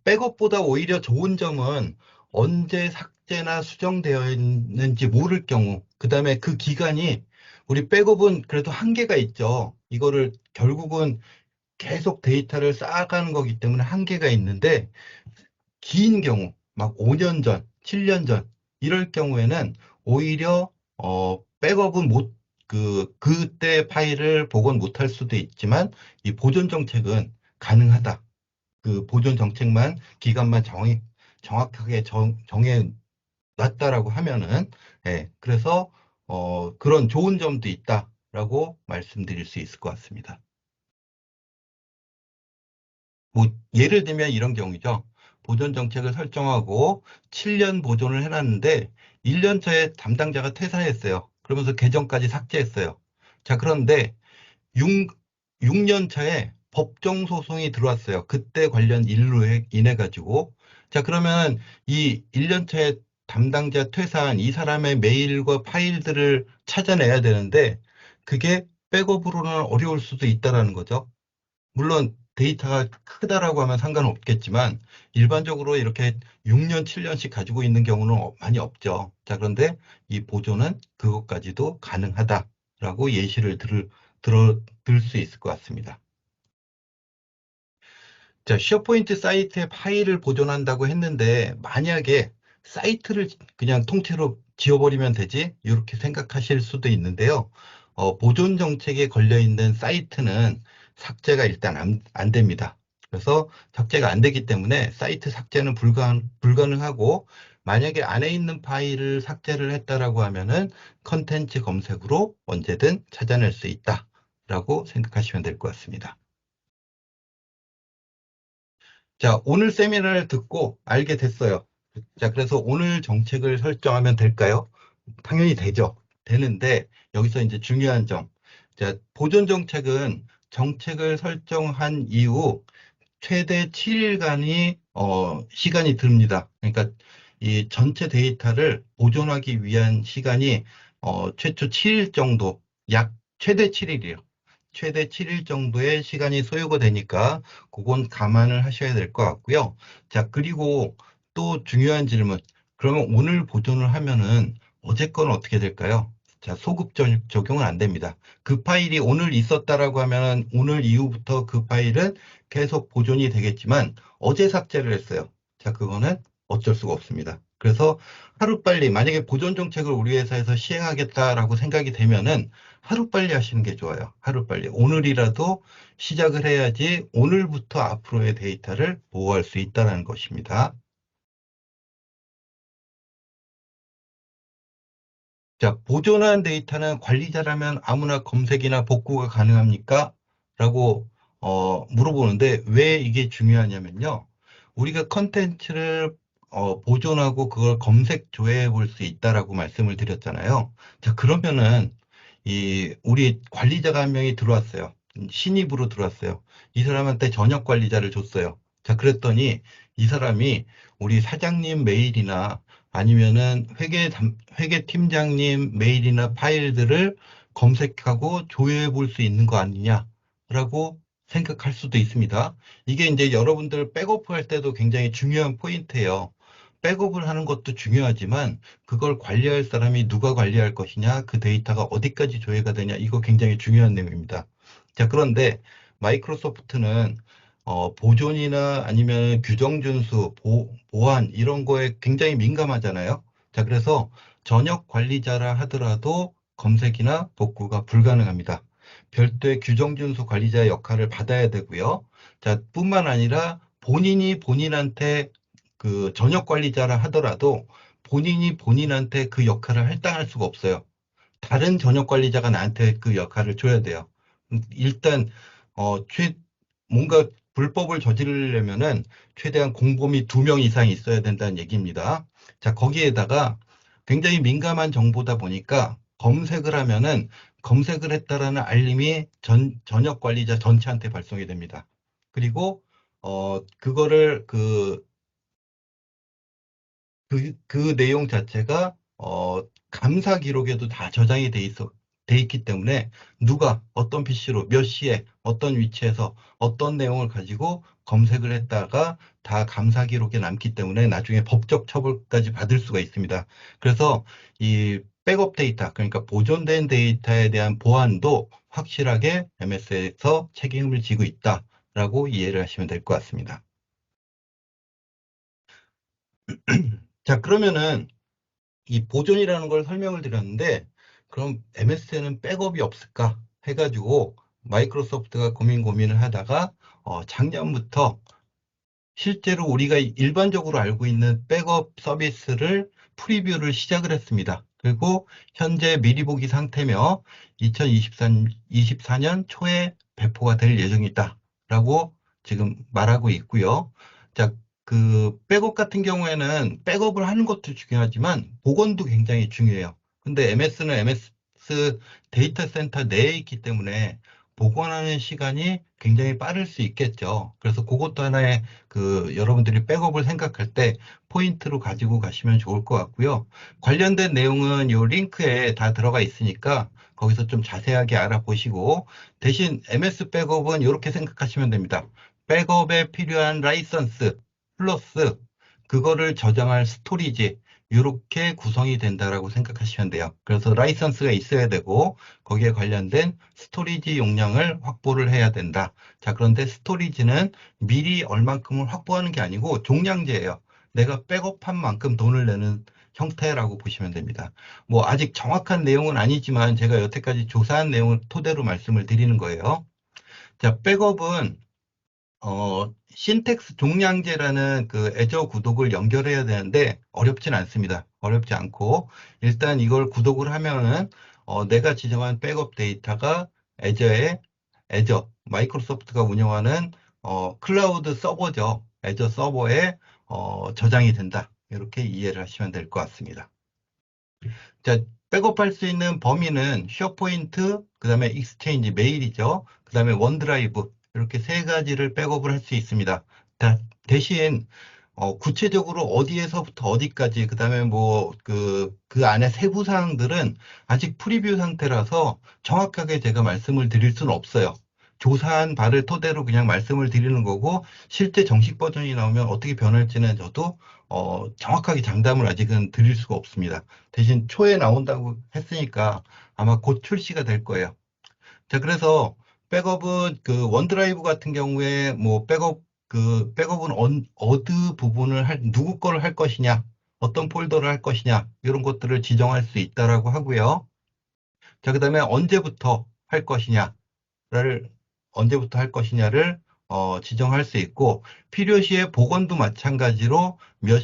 백업보다 오히려 좋은 점은 언제 삭제나 수정되어 있는지 모를 경우, 그 다음에 그 기간이, 우리 백업은 그래도 한계가 있죠. 이거를 결국은 계속 데이터를 쌓아가는 거기 때문에 한계가 있는데, 긴 경우, 막 5년 전, 7년 전, 이럴 경우에는 오히려, 백업은 그때 파일을 복원 못할 수도 있지만, 이 보존 정책은 가능하다. 그 보존 정책만 기간만 정확하게 정해 놨다라고 하면은, 예, 그래서 그런 좋은 점도 있다라고 말씀드릴 수 있을 것 같습니다. 뭐 예를 들면 이런 경우죠. 보존 정책을 설정하고 7년 보존을 해놨는데 1년 차에 담당자가 퇴사했어요. 그러면서 계정까지 삭제했어요. 자, 그런데 6년 차에 법정 소송이 들어왔어요. 그때 관련 일로 인해 가지고. 자, 그러면 이 1년 차에 담당자 퇴사한 이 사람의 메일과 파일들을 찾아내야 되는데 그게 백업으로는 어려울 수도 있다라는 거죠. 물론 데이터가 크다라고 하면 상관없겠지만 일반적으로 이렇게 6년, 7년씩 가지고 있는 경우는 많이 없죠. 자, 그런데 이 보존은 그것까지도 가능하다라고 예시를 들 수 있을 것 같습니다. 자, 쉐어포인트 사이트에 파일을 보존한다고 했는데 만약에 사이트를 그냥 통째로 지워버리면 되지? 이렇게 생각하실 수도 있는데요. 보존 정책에 걸려 있는 사이트는 삭제가 일단 안 됩니다. 그래서 삭제가 안 되기 때문에 사이트 삭제는 불가능하고 만약에 안에 있는 파일을 삭제를 했다라고 하면은 컨텐츠 검색으로 언제든 찾아낼 수 있다라고 생각하시면 될 것 같습니다. 자, 오늘 세미나를 듣고 알게 됐어요. 자, 그래서 오늘 정책을 설정하면 될까요? 당연히 되죠. 되는데, 여기서 이제 중요한 점. 자, 보존 정책은 정책을 설정한 이후 최대 7일간이, 시간이 듭니다. 그러니까 이 전체 데이터를 보존하기 위한 시간이, 최초 7일 정도, 최대 7일이에요. 최대 7일 정도의 시간이 소요가 되니까 그건 감안을 하셔야 될 것 같고요. 자, 그리고 또 중요한 질문. 그러면 오늘 보존을 하면은 어제 건 어떻게 될까요? 자, 소급 적용은 안 됩니다. 그 파일이 오늘 있었다라고 하면은 오늘 이후부터 그 파일은 계속 보존이 되겠지만 어제 삭제를 했어요. 자, 그거는 어쩔 수가 없습니다. 그래서 하루빨리 만약에 보존 정책을 우리 회사에서 시행하겠다라고 생각이 되면은 하루빨리 하시는 게 좋아요. 하루빨리. 오늘이라도 시작을 해야지 오늘부터 앞으로의 데이터를 보호할 수 있다는 것입니다. 자, 보존한 데이터는 관리자라면 아무나 검색이나 복구가 가능합니까? 라고 물어보는데 왜 이게 중요하냐면요. 우리가 컨텐츠를 보존하고 그걸 검색 조회해 볼 수 있다라고 말씀을 드렸잖아요. 자, 그러면은 우리 관리자가 한 명이 들어왔어요. 신입으로 들어왔어요. 이 사람한테 전역 관리자를 줬어요. 자, 그랬더니 이 사람이 우리 사장님 메일이나 아니면은 회계 팀장님 메일이나 파일들을 검색하고 조회해 볼 수 있는 거 아니냐라고 생각할 수도 있습니다. 이게 이제 여러분들 백업 할 때도 굉장히 중요한 포인트예요. 백업을 하는 것도 중요하지만 그걸 관리할 사람이 누가 관리할 것이냐, 그 데이터가 어디까지 조회가 되냐, 이거 굉장히 중요한 내용입니다. 자, 그런데 마이크로소프트는 보존이나 아니면 규정 준수, 보안 이런 거에 굉장히 민감하잖아요. 자, 그래서 전역 관리자라 하더라도 검색이나 복구가 불가능합니다. 별도의 규정 준수 관리자의 역할을 받아야 되고요. 자, 뿐만 아니라 본인이 본인한테 그 전역 관리자라 하더라도 본인이 본인한테 그 역할을 할당할 수가 없어요. 다른 전역 관리자가 나한테 그 역할을 줘야 돼요. 일단 어, 최, 뭔가 불법을 저지르려면은 최대한 공범이 2명 이상 있어야 된다는 얘기입니다. 자, 거기에다가 굉장히 민감한 정보다 보니까 검색을 하면은 검색을 했다라는 알림이 전역 관리자 전체한테 발송이 됩니다. 그리고 그거를 그 내용 자체가 감사 기록에도 다 저장이 돼 있기 때문에 누가 어떤 PC로 몇 시에 어떤 위치에서 어떤 내용을 가지고 검색을 했다가 다 감사 기록에 남기 때문에 나중에 법적 처벌까지 받을 수가 있습니다. 그래서 이 백업 데이터, 그러니까 보존된 데이터에 대한 보안도 확실하게 MS에서 책임을 지고 있다라고 이해를 하시면 될 것 같습니다. 자, 그러면은 이 보존이라는 걸 설명을 드렸는데, 그럼 MS에는 백업이 없을까 해가지고 마이크로소프트가 고민을 하다가 작년부터 실제로 우리가 일반적으로 알고 있는 백업 서비스를 프리뷰를 시작을 했습니다. 그리고 현재 미리 보기 상태며 2024년 초에 배포가 될 예정이다라고 지금 말하고 있고요. 자, 그 백업 같은 경우에는 백업을 하는 것도 중요하지만 복원도 굉장히 중요해요. 근데 MS는 MS 데이터 센터 내에 있기 때문에 복원하는 시간이 굉장히 빠를 수 있겠죠. 그래서 그것도 하나의 여러분들이 백업을 생각할 때 포인트로 가지고 가시면 좋을 것 같고요. 관련된 내용은 이 링크에 다 들어가 있으니까 거기서 좀 자세하게 알아보시고, 대신 MS 백업은 이렇게 생각하시면 됩니다. 백업에 필요한 라이선스 플러스 그거를 저장할 스토리지, 이렇게 구성이 된다라고 생각하시면 돼요. 그래서 라이선스가 있어야 되고 거기에 관련된 스토리지 용량을 확보를 해야 된다. 자, 그런데 스토리지는 미리 얼만큼을 확보하는 게 아니고 종량제예요. 내가 백업한 만큼 돈을 내는 형태라고 보시면 됩니다. 뭐 아직 정확한 내용은 아니지만 제가 여태까지 조사한 내용을 토대로 말씀을 드리는 거예요. 자, 백업은 신텍스 종량제라는 그 애저 구독을 연결해야 되는데 어렵진 않습니다. 어렵지 않고 일단 이걸 구독을 하면은 내가 지정한 백업 데이터가 애저 마이크로소프트가 운영하는 클라우드 서버죠. 애저 서버에 저장이 된다. 이렇게 이해를 하시면 될 것 같습니다. 자, 백업할 수 있는 범위는 쉐어포인트, 그 다음에 익스체인지 메일이죠. 그 다음에 원드라이브, 이렇게 3가지를 백업을 할 수 있습니다. 대신 구체적으로 어디에서부터 어디까지, 그 다음에 뭐 그 안에 세부 사항들은 아직 프리뷰 상태라서 정확하게 제가 말씀을 드릴 수는 없어요. 조사한 바를 토대로 그냥 말씀을 드리는 거고, 실제 정식 버전이 나오면 어떻게 변할지는 저도 정확하게 장담을 아직은 드릴 수가 없습니다. 대신 초에 나온다고 했으니까 아마 곧 출시가 될 거예요. 자, 그래서 백업은 그 원드라이브 같은 경우에 뭐 백업은 어느 부분을 누구 거를 할 것이냐, 어떤 폴더를 할 것이냐, 이런 것들을 지정할 수 있다라고 하고요. 자, 그다음에 언제부터 할 것이냐를 지정할 수 있고, 필요시에 복원도 마찬가지로 몇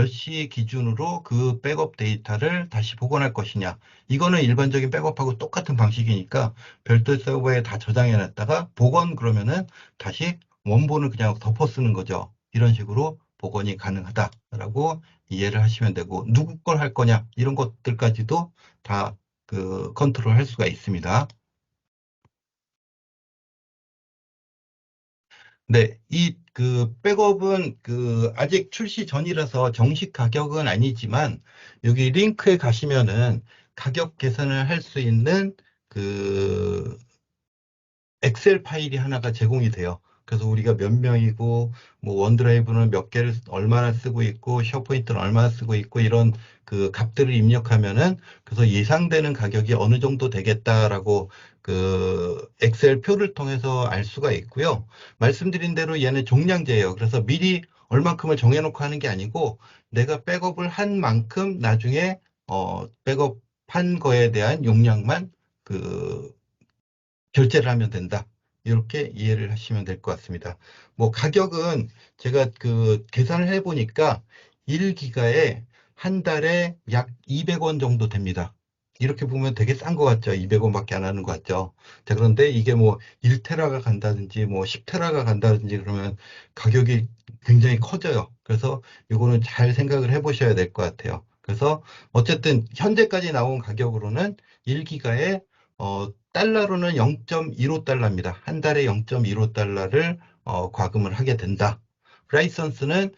시 기준으로 그 백업 데이터를 다시 복원할 것이냐. 이거는 일반적인 백업하고 똑같은 방식이니까 별도 서버에 다 저장해 놨다가 복원 그러면은 다시 원본을 그냥 덮어 쓰는 거죠. 이런 식으로 복원이 가능하다라고 이해를 하시면 되고, 누구 걸 할 거냐, 이런 것들까지도 다 컨트롤 할 수가 있습니다. 네, 백업은 아직 출시 전이라서 정식 가격은 아니지만 여기 링크에 가시면은 가격 계산을 할 수 있는 그 엑셀 파일이 하나가 제공이 돼요. 그래서 우리가 몇 명이고, 뭐 원드라이브는 몇 개를 얼마나 쓰고 있고, 쉐어포인트는 얼마나 쓰고 있고, 이런 그 값들을 입력하면은, 그래서 예상되는 가격이 어느 정도 되겠다라고 그 엑셀 표를 통해서 알 수가 있고요. 말씀드린 대로 얘는 종량제예요. 그래서 미리 얼만큼을 정해놓고 하는 게 아니고, 내가 백업을 한 만큼 나중에 백업한 거에 대한 용량만 그 결제를 하면 된다. 이렇게 이해를 하시면 될 것 같습니다. 뭐 가격은 제가 계산을 해보니까 1기가에 한 달에 약 200원 정도 됩니다. 이렇게 보면 되게 싼 것 같죠? 200원밖에 안 하는 것 같죠? 자, 그런데 이게 뭐 1테라가 간다든지 뭐 10테라가 간다든지 그러면 가격이 굉장히 커져요. 그래서 이거는 잘 생각을 해보셔야 될 것 같아요. 그래서 어쨌든 현재까지 나온 가격으로는 1기가에 달러로는 0.15달러입니다. 한 달에 0.15달러를 과금을 하게 된다. 라이선스는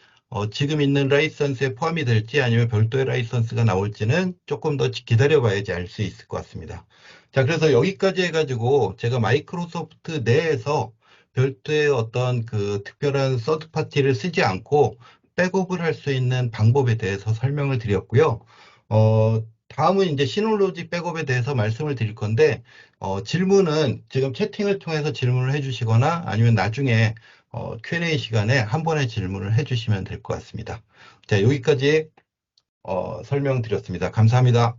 지금 있는 라이선스에 포함이 될지 아니면 별도의 라이선스가 나올지는 조금 더 기다려 봐야지 알 수 있을 것 같습니다. 자, 그래서 여기까지 해가지고 제가 마이크로소프트 내에서 별도의 어떤 그 특별한 서드 파티를 쓰지 않고 백업을 할 수 있는 방법에 대해서 설명을 드렸고요. 다음은 이제 시놀로지 백업에 대해서 말씀을 드릴 건데, 질문은 지금 채팅을 통해서 질문을 해주시거나 아니면 나중에 Q&A 시간에 한 번에 질문을 해주시면 될 것 같습니다. 자, 여기까지 설명드렸습니다. 감사합니다.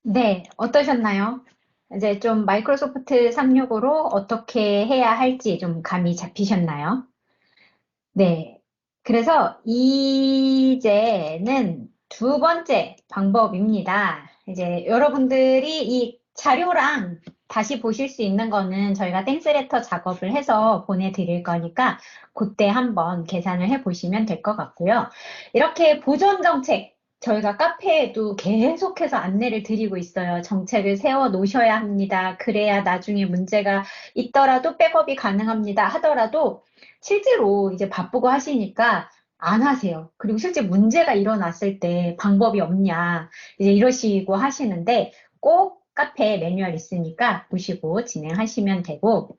네, 어떠셨나요? 이제 좀 마이크로소프트 365로 어떻게 해야 할지 좀 감이 잡히셨나요? 네. 그래서 이제는 두 번째 방법입니다. 이제 여러분들이 이 자료랑 다시 보실 수 있는 거는 저희가 땡스레터 작업을 해서 보내드릴 거니까 그때 한번 계산을 해 보시면 될 것 같고요. 이렇게 보존 정책, 저희가 카페에도 계속해서 안내를 드리고 있어요. 정책을 세워 놓으셔야 합니다. 그래야 나중에 문제가 있더라도 백업이 가능합니다. 하더라도 실제로 이제 바쁘고 하시니까 안 하세요. 그리고 실제 문제가 일어났을 때 방법이 없냐, 이제 이러시고 하시는데 꼭 카페에 매뉴얼 있으니까 보시고 진행하시면 되고,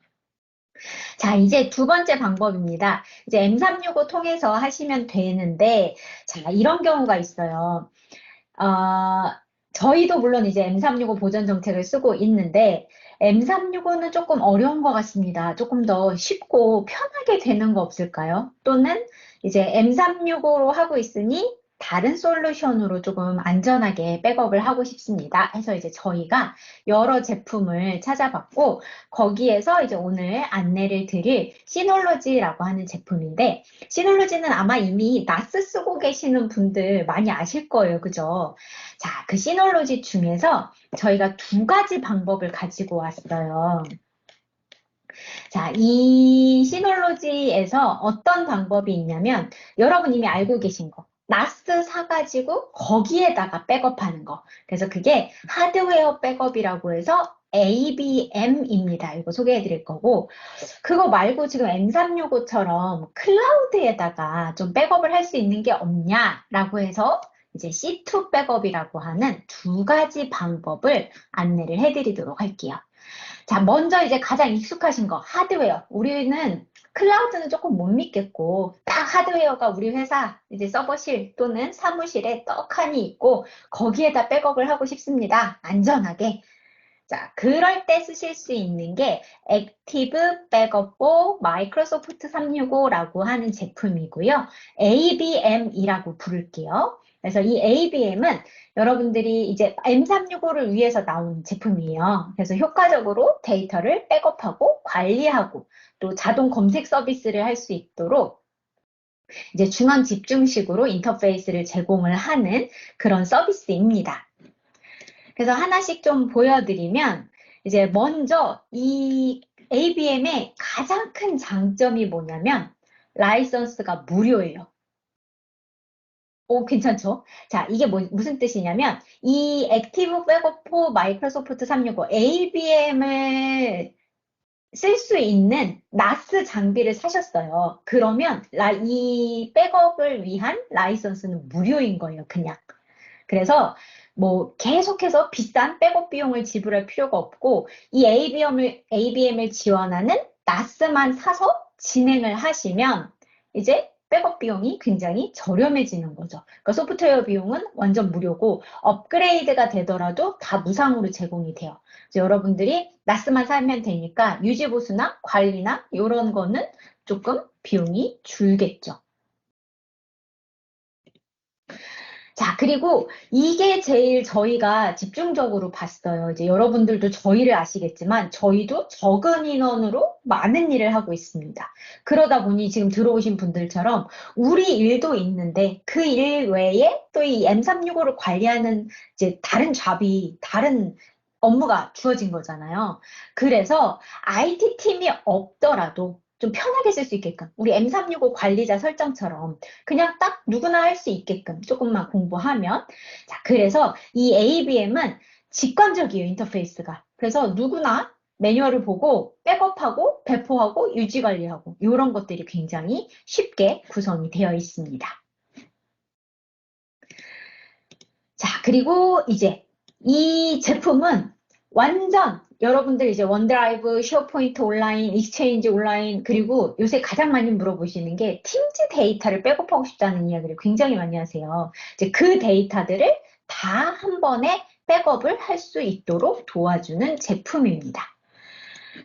자, 이제 두 번째 방법입니다. 이제 M365 통해서 하시면 되는데, 자, 이런 경우가 있어요. 어, 저희도 물론 이제 M365 보전 정책을 쓰고 있는데, M365는 조금 어려운 것 같습니다. 조금 더 쉽고 편하게 되는 거 없을까요? 또는 이제 M365로 하고 있으니 다른 솔루션으로 조금 안전하게 백업을 하고 싶습니다. 해서 이제 저희가 여러 제품을 찾아봤고, 거기에서 이제 오늘 안내를 드릴 시놀로지라고 하는 제품인데, 시놀로지는 아마 이미 나스 쓰고 계시는 분들 많이 아실 거예요. 그죠? 자, 그 시놀로지 중에서 저희가 두 가지 방법을 가지고 왔어요. 자, 이 시놀로지에서 어떤 방법이 있냐면, 여러분 이미 알고 계신 거. 나스 사가지고 거기에다가 백업하는 거. 그래서 그게 하드웨어 백업이라고 해서 ABM입니다. 이거 소개해 드릴 거고, 그거 말고 지금 M365처럼 클라우드에다가 좀 백업을 할 수 있는 게 없냐라고 해서 이제 C2 백업이라고 하는 두 가지 방법을 안내를 해드리도록 할게요. 자, 먼저 이제 가장 익숙하신 거, 하드웨어. 우리는 클라우드는 조금 못 믿겠고, 딱 하드웨어가 우리 회사 이제 서버실 또는 사무실에 떡하니 있고, 거기에다 백업을 하고 싶습니다. 안전하게. 자, 그럴 때 쓰실 수 있는 게 액티브 백업보 마이크로소프트 365라고 하는 제품이고요. ABM이라고 부를게요. 그래서 이 ABM은 여러분들이 이제 M365를 위해서 나온 제품이에요. 그래서 효과적으로 데이터를 백업하고 관리하고 또 자동 검색 서비스를 할 수 있도록 이제 중앙 집중식으로 인터페이스를 제공을 하는 그런 서비스입니다. 그래서 하나씩 좀 보여드리면, 이제 먼저 이 ABM의 가장 큰 장점이 뭐냐면, 라이선스가 무료예요. 오, 괜찮죠? 자, 이게 무슨 뜻이냐면, 이 액티브 백업 포 마이크로소프트 365 ABM을 쓸 수 있는 나스 장비를 사셨어요. 그러면 이 백업을 위한 라이선스는 무료인 거예요, 그냥. 그래서 뭐 계속해서 비싼 백업 비용을 지불할 필요가 없고 이 ABM을 지원하는 나스만 사서 진행을 하시면 이제 백업 비용이 굉장히 저렴해지는 거죠. 그러니까 소프트웨어 비용은 완전 무료고 업그레이드가 되더라도 다 무상으로 제공이 돼요. 그래서 여러분들이 나스만 사면 되니까 유지보수나 관리나 이런 거는 조금 비용이 줄겠죠. 자, 그리고 이게 제일 저희가 집중적으로 봤어요. 이제 여러분들도 저희를 아시겠지만 저희도 적은 인원으로 많은 일을 하고 있습니다. 그러다 보니 지금 들어오신 분들처럼 우리 일도 있는데 그 일 외에 또 이 M365를 관리하는 이제 다른 잡이, 다른 업무가 주어진 거잖아요. 그래서 IT 팀이 없더라도 좀 편하게 쓸 수 있게끔 우리 M365 관리자 설정처럼 그냥 딱 누구나 할 수 있게끔 조금만 공부하면. 자, 그래서 이 ABM은 직관적이에요, 인터페이스가. 그래서 누구나 매뉴얼을 보고 백업하고 배포하고 유지 관리하고 이런 것들이 굉장히 쉽게 구성이 되어 있습니다. 자, 그리고 이제 이 제품은 완전 여러분들 이제 원드라이브, 쉐어포인트 온라인, 익스체인지 온라인, 그리고 요새 가장 많이 물어보시는 게 팀즈 데이터를 백업하고 싶다는 이야기를 굉장히 많이 하세요. 이제 그 데이터들을 다 한 번에 백업을 할 수 있도록 도와주는 제품입니다.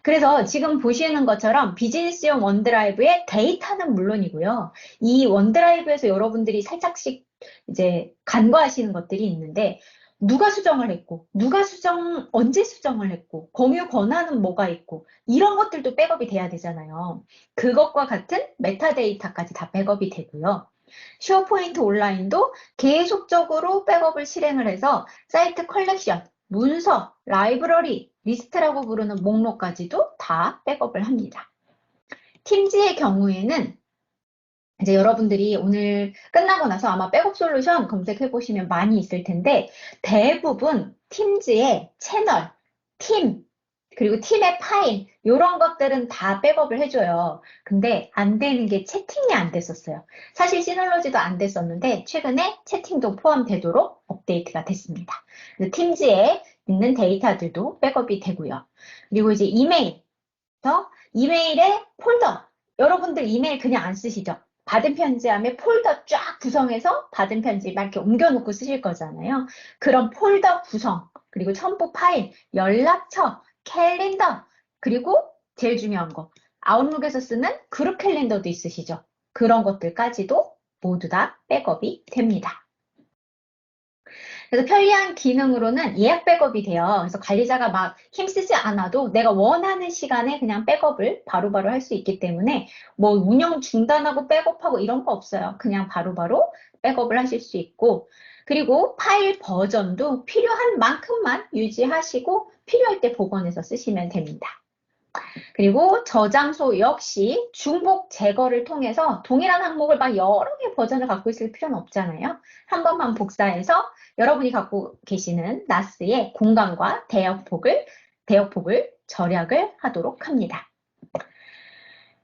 그래서 지금 보시는 것처럼 비즈니스용 원드라이브의 데이터는 물론이고요. 이 원드라이브에서 여러분들이 살짝씩 이제 간과하시는 것들이 있는데 누가 수정을 했고, 언제 수정을 했고, 공유 권한은 뭐가 있고, 이런 것들도 백업이 돼야 되잖아요. 그것과 같은 메타데이터까지 다 백업이 되고요. 쉐어포인트 온라인도 계속적으로 백업을 실행을 해서 사이트 컬렉션, 문서, 라이브러리, 리스트라고 부르는 목록까지도 다 백업을 합니다. 팀즈의 경우에는 이제 여러분들이 오늘 끝나고 나서 아마 백업 솔루션 검색해 보시면 많이 있을 텐데 대부분 팀즈의 채널, 팀, 그리고 팀의 파일 이런 것들은 다 백업을 해줘요. 근데 안 되는 게 채팅이 안 됐었어요. 사실 시널로지도 안 됐었는데 최근에 채팅도 포함되도록 업데이트가 됐습니다. 팀즈에 있는 데이터들도 백업이 되고요. 그리고 이제 이메일, 이메일의 폴더, 여러분들 이메일 그냥 안 쓰시죠? 받은 편지함에 폴더 쫙 구성해서 받은 편지 막 이렇게 옮겨놓고 쓰실 거잖아요. 그런 폴더 구성, 그리고 첨부 파일, 연락처, 캘린더, 그리고 제일 중요한 거, 아웃룩에서 쓰는 그룹 캘린더도 있으시죠? 그런 것들까지도 모두 다 백업이 됩니다. 그래서 편리한 기능으로는 예약 백업이 돼요. 그래서 관리자가 막 힘쓰지 않아도 내가 원하는 시간에 그냥 백업을 바로바로 할 수 있기 때문에 뭐 운영 중단하고 백업하고 이런 거 없어요. 그냥 바로바로 백업을 하실 수 있고, 그리고 파일 버전도 필요한 만큼만 유지하시고 필요할 때 복원해서 쓰시면 됩니다. 그리고 저장소 역시 중복 제거를 통해서 동일한 항목을 막 여러 개 버전을 갖고 있을 필요는 없잖아요. 한 번만 복사해서 여러분이 갖고 계시는 나스의 공간과 대역폭을 절약을 하도록 합니다.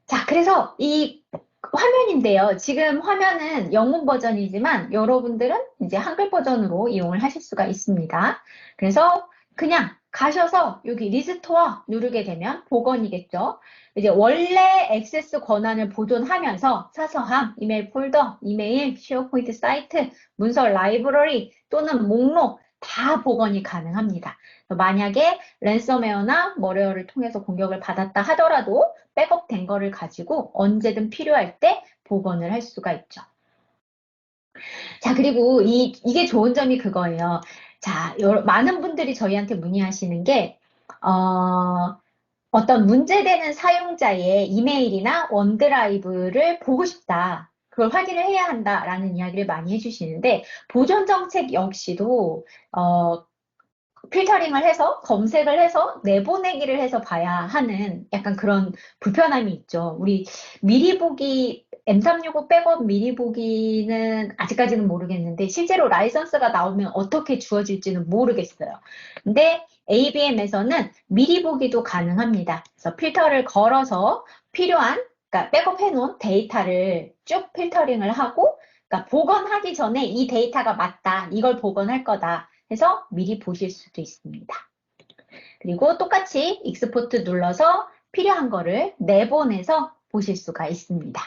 자, 그래서 이 화면인데요. 지금 화면은 영문 버전이지만 여러분들은 이제 한글 버전으로 이용을 하실 수가 있습니다. 그래서 그냥 가셔서 여기 리스토어 누르게 되면 복원이겠죠. 이제 원래 액세스 권한을 보존하면서 사서함, 이메일 폴더, 이메일, 쉐어포인트 사이트, 문서 라이브러리 또는 목록 다 복원이 가능합니다. 만약에 랜섬웨어나 머레어를 통해서 공격을 받았다 하더라도 백업된 거를 가지고 언제든 필요할 때 복원을 할 수가 있죠. 자, 그리고 이게 좋은 점이 그거예요. 자, 많은 분들이 저희한테 문의하시는 게, 어떤 문제되는 사용자의 이메일이나 원드라이브를 보고 싶다. 그걸 확인을 해야 한다라는 이야기를 많이 해주시는데, 보존 정책 역시도, 필터링을 해서 검색을 해서 내보내기를 해서 봐야 하는 약간 그런 불편함이 있죠. 우리 미리 보기, M365 백업 미리 보기는 아직까지는 모르겠는데 실제로 라이선스가 나오면 어떻게 주어질지는 모르겠어요. 근데 ABM에서는 미리 보기도 가능합니다. 그래서 필터를 걸어서 필요한, 그러니까 백업해 놓은 데이터를 쭉 필터링을 하고, 그러니까 복원하기 전에 이 데이터가 맞다, 이걸 복원할 거다 해서 미리 보실 수도 있습니다. 그리고 똑같이 익스포트 눌러서 필요한 거를 내보내서 보실 수가 있습니다.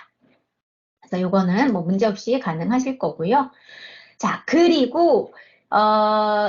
그래서 이거는 뭐 문제없이 가능하실 거고요. 자, 그리고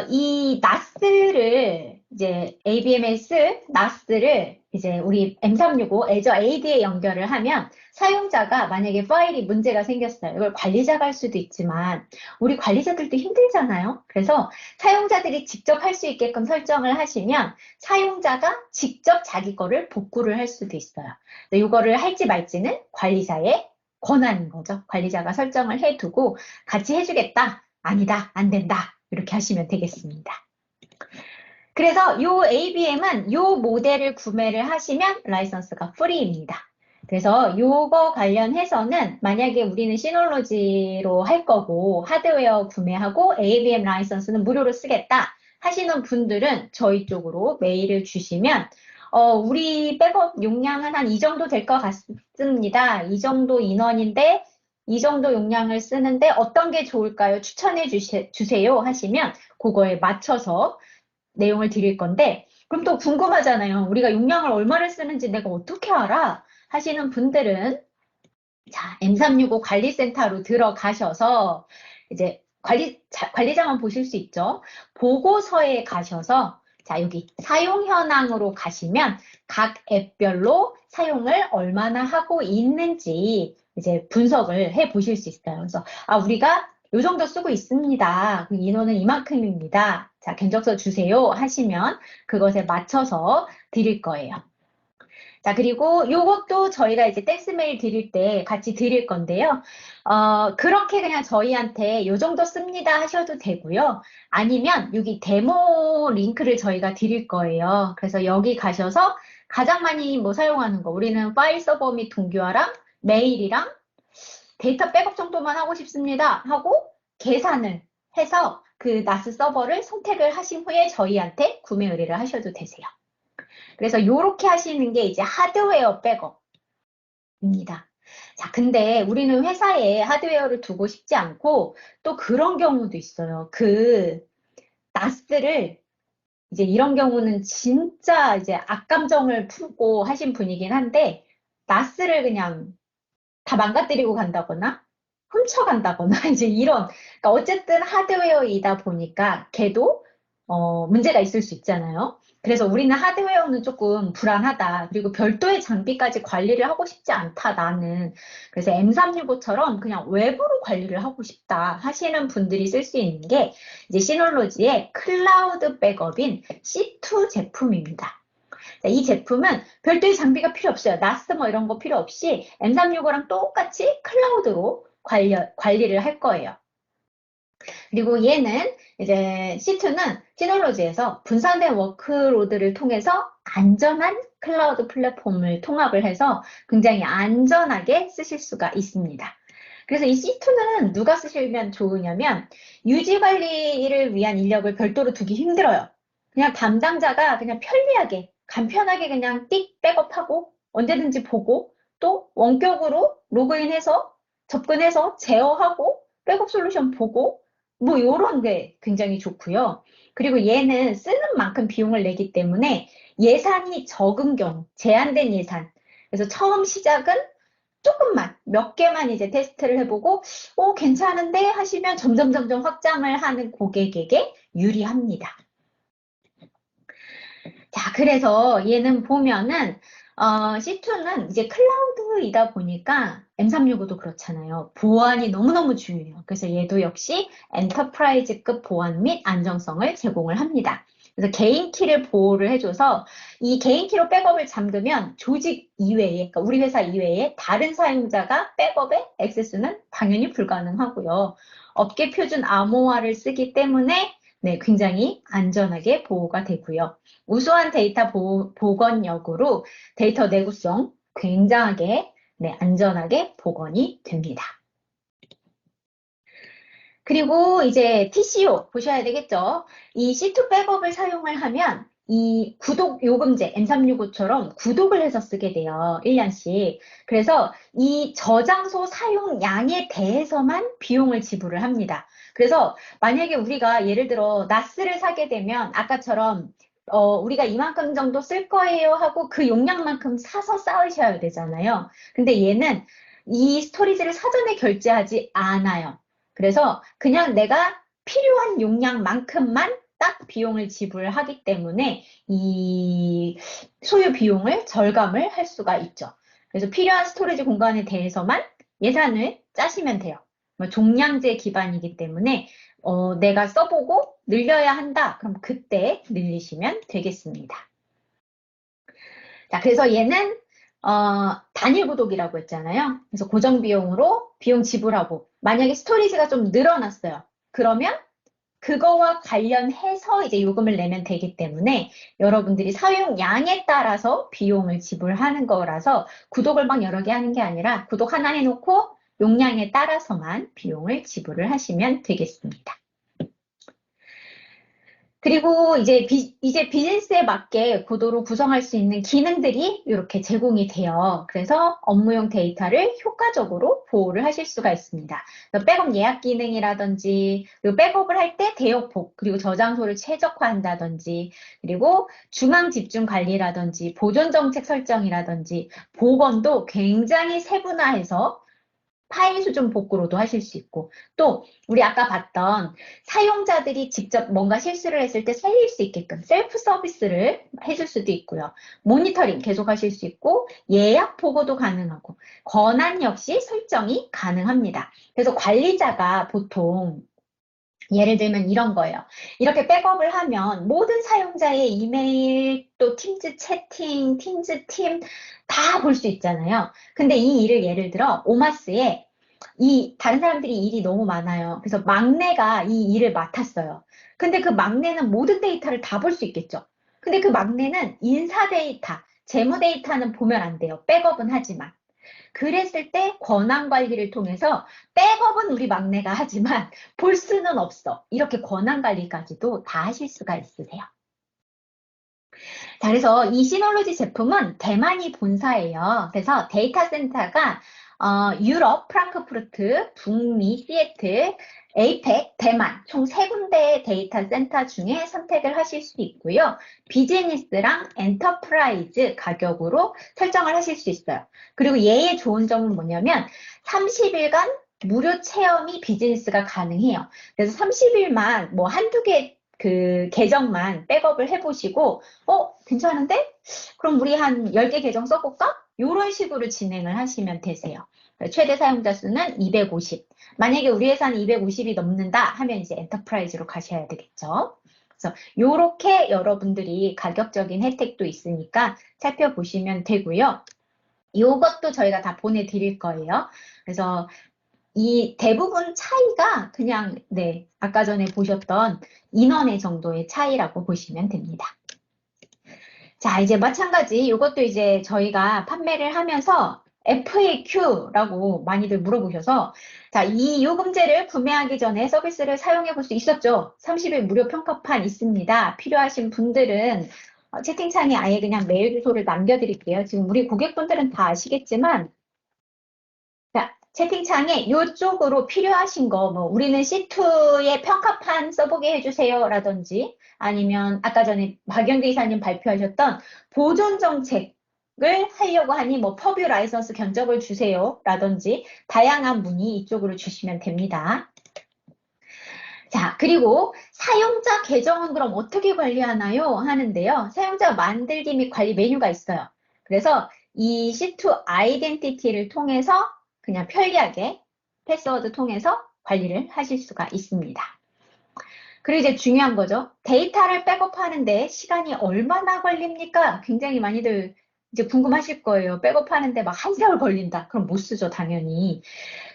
이 나스를 이제 ABMS, NAS를 이제 우리 M365 Azure AD에 연결을 하면 사용자가 만약에 파일이 문제가 생겼어요. 이걸 관리자가 할 수도 있지만 우리 관리자들도 힘들잖아요. 그래서 사용자들이 직접 할 수 있게끔 설정을 하시면 사용자가 직접 자기 거를 복구를 할 수도 있어요. 이거를 할지 말지는 관리자의 권한인 거죠. 관리자가 설정을 해두고 같이 해주겠다. 아니다. 안 된다. 이렇게 하시면 되겠습니다. 그래서 요 ABM은 요 모델을 구매를 하시면 라이선스가 프리입니다. 그래서 요거 관련해서는 만약에 우리는 시놀로지로 할 거고 하드웨어 구매하고 ABM 라이선스는 무료로 쓰겠다 하시는 분들은 저희 쪽으로 메일을 주시면 우리 백업 용량은 한 이 정도 될 것 같습니다. 이 정도 인원인데 이 정도 용량을 쓰는데 어떤 게 좋을까요? 추천해 주세요 하시면 그거에 맞춰서 내용을 드릴 건데 그럼 또 궁금하잖아요. 우리가 용량을 얼마를 쓰는지 내가 어떻게 알아? 하시는 분들은 자, M365 관리센터로 들어가셔서 이제 관리자만 보실 수 있죠. 보고서에 가셔서 자, 여기 사용 현황으로 가시면 각 앱별로 사용을 얼마나 하고 있는지 이제 분석을 해 보실 수 있어요. 그래서 우리가 요 정도 쓰고 있습니다. 그 인원은 이만큼입니다. 자, 견적서 주세요 하시면 그것에 맞춰서 드릴 거예요. 자, 그리고 요것도 저희가 이제 댄스 메일 드릴 때 같이 드릴 건데요. 그렇게 그냥 저희한테 요 정도 씁니다 하셔도 되고요. 아니면 여기 데모 링크를 저희가 드릴 거예요. 그래서 여기 가셔서 가장 많이 뭐 사용하는 거, 우리는 파일 서버 및 동기화랑 메일이랑 데이터 백업 정도만 하고 싶습니다 하고 계산을 해서 그 나스 서버를 선택을 하신 후에 저희한테 구매 의뢰를 하셔도 되세요. 그래서 이렇게 하시는 게 이제 하드웨어 백업입니다. 자, 근데 우리는 회사에 하드웨어를 두고 싶지 않고 또 그런 경우도 있어요. 그 나스를 이제 이런 경우는 진짜 이제 악감정을 품고 하신 분이긴 한데 나스를 그냥 다 망가뜨리고 간다거나 훔쳐간다거나 이제 이런 그러니까 어쨌든 하드웨어이다 보니까 걔도 문제가 있을 수 있잖아요. 그래서 우리는 하드웨어는 조금 불안하다. 그리고 별도의 장비까지 관리를 하고 싶지 않다, 나는. 그래서 M365처럼 그냥 외부로 관리를 하고 싶다 하시는 분들이 쓸 수 있는 게 이제 시놀로지의 클라우드 백업인 C2 제품입니다. 이 제품은 별도의 장비가 필요 없어요. 나스 뭐 이런 거 필요 없이 M365랑 똑같이 클라우드로 관리를 할 거예요. 그리고 얘는 이제 C2는 시놀로지에서 분산된 워크로드를 통해서 안전한 클라우드 플랫폼을 통합을 해서 굉장히 안전하게 쓰실 수가 있습니다. 그래서 이 C2는 누가 쓰시면 좋으냐면 유지 관리를 위한 인력을 별도로 두기 힘들어요. 그냥 담당자가 그냥 편리하게 간편하게 그냥 띡 백업하고 언제든지 보고 또 원격으로 로그인해서 접근해서 제어하고 백업 솔루션 보고 뭐 요런 게 굉장히 좋고요. 그리고 얘는 쓰는 만큼 비용을 내기 때문에 예산이 적은 경우, 제한된 예산. 그래서 처음 시작은 조금만, 몇 개만 이제 테스트를 해보고, 괜찮은데 하시면 점점 확장을 하는 고객에게 유리합니다. 자, 그래서 얘는 보면은, C2는 이제 클라우드이다 보니까 M365도 그렇잖아요. 보안이 너무너무 중요해요. 그래서 얘도 역시 엔터프라이즈급 보안 및 안정성을 제공을 합니다. 그래서 개인 키를 보호를 해줘서 이 개인 키로 백업을 잠그면 조직 이외에, 그러니까 우리 회사 이외에 다른 사용자가 백업에 액세스는 당연히 불가능하고요. 업계 표준 암호화를 쓰기 때문에 네, 굉장히 안전하게 보호가 되고요. 우수한 데이터 복원력으로 데이터 내구성 굉장하게 네, 안전하게 복원이 됩니다. 그리고 이제 TCO 보셔야 되겠죠. 이 C2 백업을 사용을 하면 이 구독 요금제 M365처럼 구독을 해서 쓰게 돼요. 1년씩. 그래서 이 저장소 사용량에 대해서만 비용을 지불을 합니다. 그래서 만약에 우리가 예를 들어 나스를 사게 되면 아까처럼 우리가 이만큼 정도 쓸 거예요 하고 그 용량만큼 사서 쌓으셔야 되잖아요. 근데 얘는 이 스토리지를 사전에 결제하지 않아요. 그래서 그냥 내가 필요한 용량만큼만 딱 비용을 지불하기 때문에 이 소요 비용을 절감을 할 수가 있죠. 그래서 필요한 스토리지 공간에 대해서만 예산을 짜시면 돼요. 종량제 기반이기 때문에 내가 써보고 늘려야 한다. 그럼 그때 늘리시면 되겠습니다. 자, 그래서 얘는 단일 구독이라고 했잖아요. 그래서 고정 비용으로 비용 지불하고 만약에 스토리지가 좀 늘어났어요. 그러면 그거와 관련해서 이제 요금을 내면 되기 때문에 여러분들이 사용량에 따라서 비용을 지불하는 거라서 구독을 막 여러 개 하는 게 아니라 구독 하나 해놓고 용량에 따라서만 비용을 지불을 하시면 되겠습니다. 그리고 이제 비즈니스에 맞게 구도로 구성할 수 있는 기능들이 이렇게 제공이 돼요. 그래서 업무용 데이터를 효과적으로 보호를 하실 수가 있습니다. 백업 예약 기능이라든지, 그리고 백업을 할 때 대역폭, 그리고 저장소를 최적화한다든지, 그리고 중앙 집중 관리라든지, 보존 정책 설정이라든지, 복원도 굉장히 세분화해서 파일 수준 복구로도 하실 수 있고, 또 우리 아까 봤던 사용자들이 직접 뭔가 실수를 했을 때 살릴 수 있게끔 셀프 서비스를 해줄 수도 있고요. 모니터링 계속 하실 수 있고, 예약 보고도 가능하고, 권한 역시 설정이 가능합니다. 그래서 관리자가 보통 예를 들면 이런 거예요. 이렇게 백업을 하면 모든 사용자의 이메일, 또 팀즈 채팅, 팀즈 팀 다 볼 수 있잖아요. 근데 이 일을 예를 들어 오마스에 다른 사람들이 일이 너무 많아요. 그래서 막내가 이 일을 맡았어요. 근데 그 막내는 모든 데이터를 다 볼 수 있겠죠. 근데 그 막내는 인사 데이터, 재무 데이터는 보면 안 돼요. 백업은 하지만. 그랬을 때 권한 관리를 통해서 백업은 우리 막내가 하지만 볼 수는 없어. 이렇게 권한 관리까지도 다 하실 수가 있으세요. 자, 그래서 이 시놀로지 제품은 대만이 본사예요. 그래서 데이터 센터가 유럽, 프랑크푸르트, 북미, 시애틀, 에이펙, 대만 총 3군데의 데이터 센터 중에 선택을 하실 수 있고요. 비즈니스랑 엔터프라이즈 가격으로 설정을 하실 수 있어요. 그리고 얘의 좋은 점은 뭐냐면 30일간 무료 체험이 비즈니스가 가능해요. 그래서 30일만 뭐 한두 개 그 계정만 백업을 해보시고 괜찮은데? 그럼 우리 한 10개 계정 써볼까? 이런 식으로 진행을 하시면 되세요. 최대 사용자 수는 250. 만약에 우리 회사는 250이 넘는다 하면 이제 엔터프라이즈로 가셔야 되겠죠. 그래서 이렇게 여러분들이 가격적인 혜택도 있으니까 살펴보시면 되고요. 이것도 저희가 다 보내드릴 거예요. 그래서 이 대부분 차이가 그냥 아까 전에 보셨던 인원의 정도의 차이라고 보시면 됩니다. 자, 이제 마찬가지 이것도 이제 저희가 판매를 하면서 FAQ라고 많이들 물어보셔서 자, 이 요금제를 구매하기 전에 서비스를 사용해 볼 수 있었죠? 30일 무료 평가판 있습니다. 필요하신 분들은 채팅창에 아예 그냥 메일 주소를 남겨드릴게요. 지금 우리 고객분들은 다 아시겠지만 자, 채팅창에 이쪽으로 필요하신 거, 뭐, 우리는 C2의 평가판 써보게 해주세요. 라든지, 아니면 아까 전에 박영규 이사님 발표하셨던 보존 정책을 하려고 하니, 뭐, 퍼뷰 라이선스 견적을 주세요. 라든지, 다양한 문의 이쪽으로 주시면 됩니다. 자, 그리고 사용자 계정은 그럼 어떻게 관리하나요? 하는데요. 사용자 만들기 및 관리 메뉴가 있어요. 그래서 이 C2 아이덴티티를 통해서 그냥 편리하게 패스워드 통해서 관리를 하실 수가 있습니다. 그리고 이제 중요한 거죠. 데이터를 백업하는데 시간이 얼마나 걸립니까? 굉장히 많이들 이제 궁금하실 거예요. 백업하는데 막 한 세월 걸린다. 그럼 못 쓰죠, 당연히.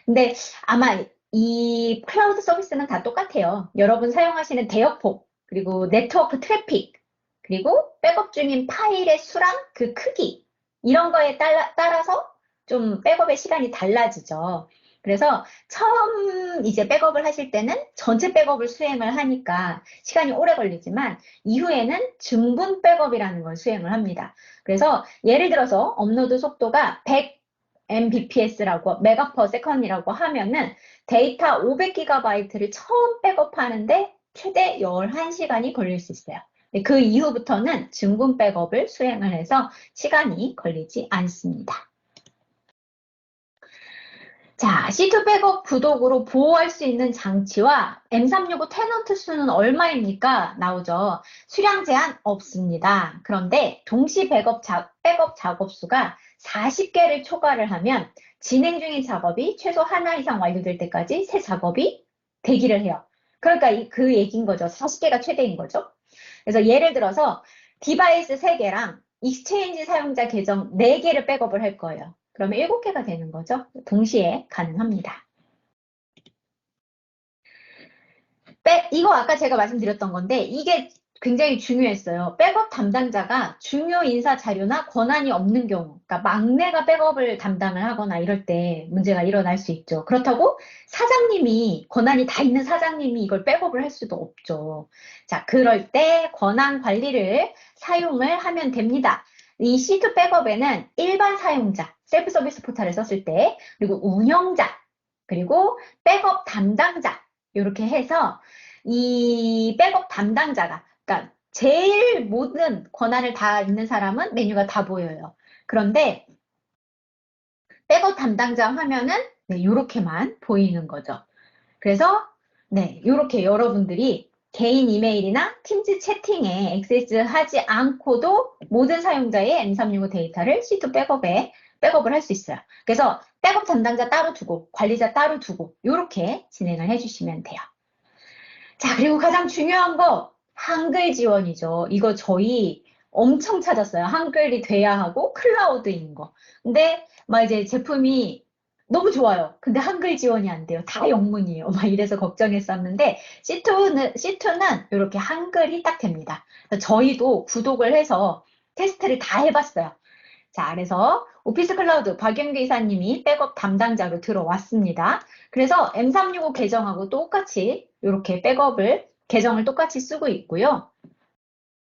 근데 아마 이 클라우드 서비스는 다 똑같아요. 여러분 사용하시는 대역폭, 그리고 네트워크 트래픽, 그리고 백업 중인 파일의 수랑 그 크기, 이런 거에 따라서 좀 백업의 시간이 달라지죠. 그래서 처음 이제 백업을 하실 때는 전체 백업을 수행을 하니까 시간이 오래 걸리지만 이후에는 중분 백업이라는 걸 수행을 합니다. 그래서 예를 들어서 업로드 속도가 100 Mbps라고 메가 퍼 세컨이라고 하면은 데이터 500GB를 처음 백업하는데 최대 11시간이 걸릴 수 있어요. 그 이후부터는 중분 백업을 수행을 해서 시간이 걸리지 않습니다. 자, C2 백업 구독으로 보호할 수 있는 장치와 M365 테넌트 수는 얼마입니까? 나오죠. 수량 제한 없습니다. 그런데 동시 백업 작업 수가 40개를 초과를 하면 진행 중인 작업이 최소 하나 이상 완료될 때까지 새 작업이 대기를 해요. 그러니까 그 얘기인 거죠. 40개가 최대인 거죠. 그래서 예를 들어서 디바이스 3개랑 익스체인지 사용자 계정 4개를 백업을 할 거예요. 그러면 7개가 되는 거죠. 동시에 가능합니다. 이거 아까 제가 말씀드렸던 건데 이게 굉장히 중요했어요. 백업 담당자가 중요 인사 자료나 권한이 없는 경우, 그러니까 막내가 백업을 담당을 하거나 이럴 때 문제가 일어날 수 있죠. 그렇다고 사장님이, 권한이 다 있는 사장님이 이걸 백업을 할 수도 없죠. 자, 그럴 때 권한 관리를 사용을 하면 됩니다. 이 C2 백업에는 일반 사용자, 셀프 서비스 포탈을 썼을 때, 그리고 운영자, 그리고 백업 담당자, 이렇게 해서 이 백업 담당자가, 그러니까 제일 모든 권한을 다 있는 사람은 메뉴가 다 보여요. 그런데 백업 담당자 화면은 네, 이렇게만 보이는 거죠. 그래서 네, 이렇게 여러분들이 개인 이메일이나 팀즈 채팅에 액세스하지 않고도 모든 사용자의 M365 데이터를 C2 백업을 할 수 있어요. 그래서 백업 담당자 따로 두고 관리자 따로 두고 이렇게 진행을 해주시면 돼요. 자, 그리고 가장 중요한 거 한글 지원이죠. 이거 저희 엄청 찾았어요. 한글이 돼야 하고 클라우드인 거. 근데 막 이제 제품이 너무 좋아요. 근데 한글 지원이 안 돼요. 다 영문이에요. 막 이래서 걱정했었는데 C2는 이렇게 한글이 딱 됩니다. 저희도 구독을 해서 테스트를 다 해봤어요. 자, 그래서 오피스 클라우드 박영규 이사님이 백업 담당자로 들어왔습니다. 그래서 M365 계정하고 똑같이 이렇게 계정을 똑같이 쓰고 있고요.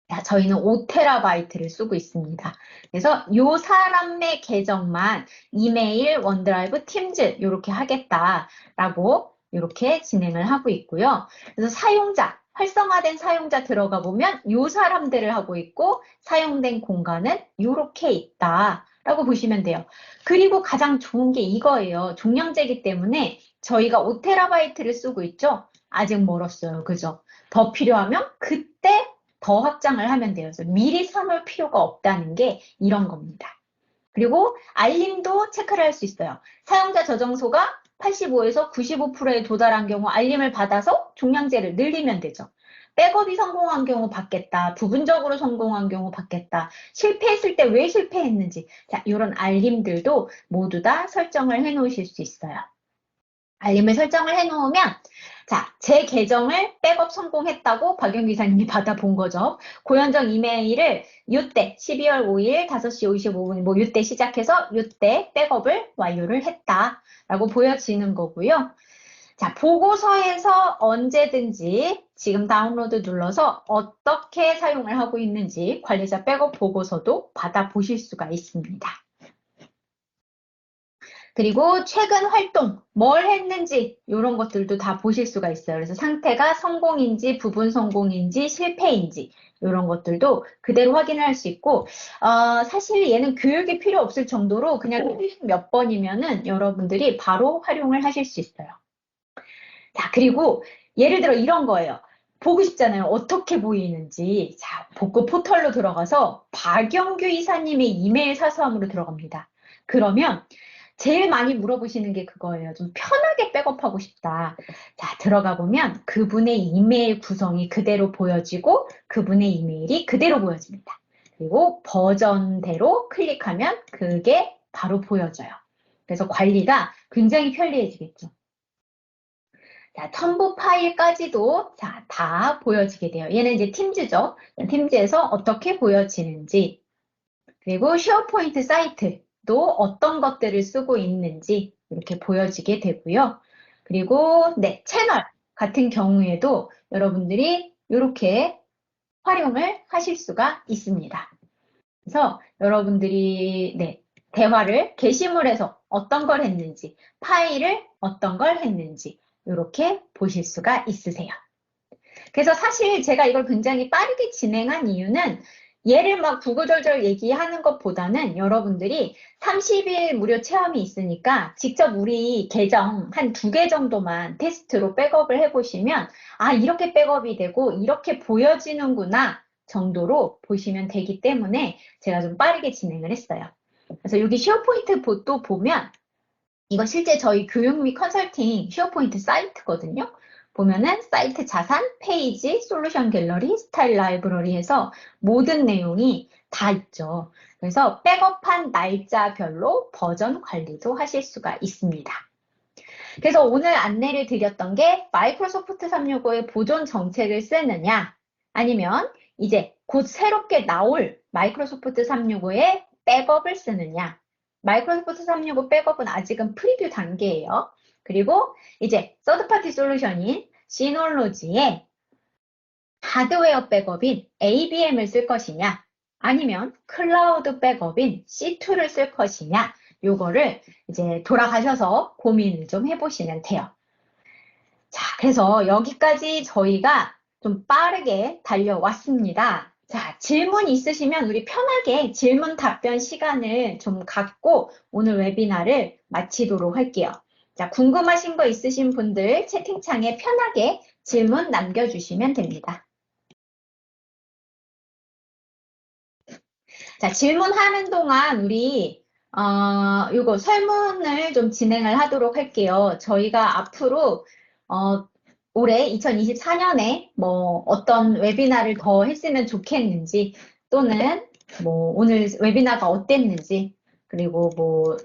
자, 저희는 5TB를 쓰고 있습니다. 그래서 요 사람의 계정만 이메일, 원드라이브, 팀즈 이렇게 하겠다라고 이렇게 진행을 하고 있고요. 그래서 활성화된 사용자 들어가 보면 요 사람들을 하고 있고 사용된 공간은 이렇게 있다라고 보시면 돼요. 그리고 가장 좋은 게 이거예요. 종량제이기 때문에 저희가 5TB를 쓰고 있죠. 아직 멀었어요. 그죠? 더 필요하면 그때 더 확장을 하면 돼요. 그래서 미리 사놓을 필요가 없다는 게 이런 겁니다. 그리고 알림도 체크를 할 수 있어요. 사용자 저장소가 85에서 95%에 도달한 경우 알림을 받아서 종량제를 늘리면 되죠. 백업이 성공한 경우 받겠다. 부분적으로 성공한 경우 받겠다. 실패했을 때 왜 실패했는지. 자, 이런 알림들도 모두 다 설정을 해 놓으실 수 있어요. 알림을 설정을 해 놓으면 자, 제 계정을 백업 성공했다고 박영 기사님이 받아본 거죠. 고현정 이메일을 이때 12월 5일 5시 55분 뭐 이때 시작해서 이때 백업을 완료를 했다라고 보여지는 거고요. 자, 보고서에서 언제든지 지금 다운로드 눌러서 어떻게 사용을 하고 있는지 관리자 백업 보고서도 받아보실 수가 있습니다. 그리고 최근 활동, 뭘 했는지 이런 것들도 다 보실 수가 있어요. 그래서 상태가 성공인지 부분 성공인지 실패인지 이런 것들도 그대로 확인을 할 수 있고 사실 얘는 교육이 필요 없을 정도로 그냥 클릭 몇 번이면은 여러분들이 바로 활용을 하실 수 있어요. 자, 그리고 예를 들어 이런 거예요. 보고 싶잖아요. 어떻게 보이는지. 자, 복구 포털로 들어가서 박영규 이사님의 이메일 사서함으로 들어갑니다. 그러면 제일 많이 물어보시는 게 그거예요. 좀 편하게 백업하고 싶다. 자, 들어가 보면 그분의 이메일 구성이 그대로 보여지고 그분의 이메일이 그대로 보여집니다. 그리고 버전대로 클릭하면 그게 바로 보여져요. 그래서 관리가 굉장히 편리해지겠죠. 자, 첨부 파일까지도 자, 다 보여지게 돼요. 얘는 이제 팀즈죠. 팀즈에서 어떻게 보여지는지, 그리고 쉐어포인트 사이트도 어떤 것들을 쓰고 있는지 이렇게 보여지게 되고요. 그리고 네, 채널 같은 경우에도 여러분들이 이렇게 활용을 하실 수가 있습니다. 그래서 여러분들이 네, 대화를 게시물에서 어떤 걸 했는지, 파일을 어떤 걸 했는지 이렇게 보실 수가 있으세요. 그래서 사실 제가 이걸 굉장히 빠르게 진행한 이유는 얘를 막 구구절절 얘기하는 것보다는 여러분들이 30일 무료 체험이 있으니까 직접 우리 계정 한 2개 정도만 테스트로 백업을 해보시면 아, 이렇게 백업이 되고 이렇게 보여지는구나 정도로 보시면 되기 때문에 제가 좀 빠르게 진행을 했어요. 그래서 여기 쉐어포인트 또 보면 이거 실제 저희 교육 및 컨설팅 쉐어포인트 사이트거든요. 보면은 사이트 자산, 페이지, 솔루션 갤러리, 스타일 라이브러리 해서 모든 내용이 다 있죠. 그래서 백업한 날짜별로 버전 관리도 하실 수가 있습니다. 그래서 오늘 안내를 드렸던 게 마이크로소프트 365의 보존 정책을 쓰느냐 아니면 이제 곧 새롭게 나올 마이크로소프트 365의 백업을 쓰느냐. 마이크로소프트 365 백업은 아직은 프리뷰 단계예요. 그리고 이제 서드파티 솔루션인 시놀로지의 하드웨어 백업인 ABM을 쓸 것이냐 아니면 클라우드 백업인 C2를 쓸 것이냐 요거를 이제 돌아가셔서 고민을 좀 해보시면 돼요. 자, 그래서 여기까지 저희가 좀 빠르게 달려왔습니다. 자, 질문 있으시면 우리 편하게 질문 답변 시간을 좀 갖고 오늘 웨비나를 마치도록 할게요. 자, 궁금하신 거 있으신 분들 채팅창에 편하게 질문 남겨주시면 됩니다. 자, 질문하는 동안 우리 요거 설문을 좀 진행을 하도록 할게요. 저희가 앞으로 올해 2024년에 뭐 어떤 웨비나를 더 했으면 좋겠는지 또는 뭐 오늘 웨비나가 어땠는지 그리고 뭐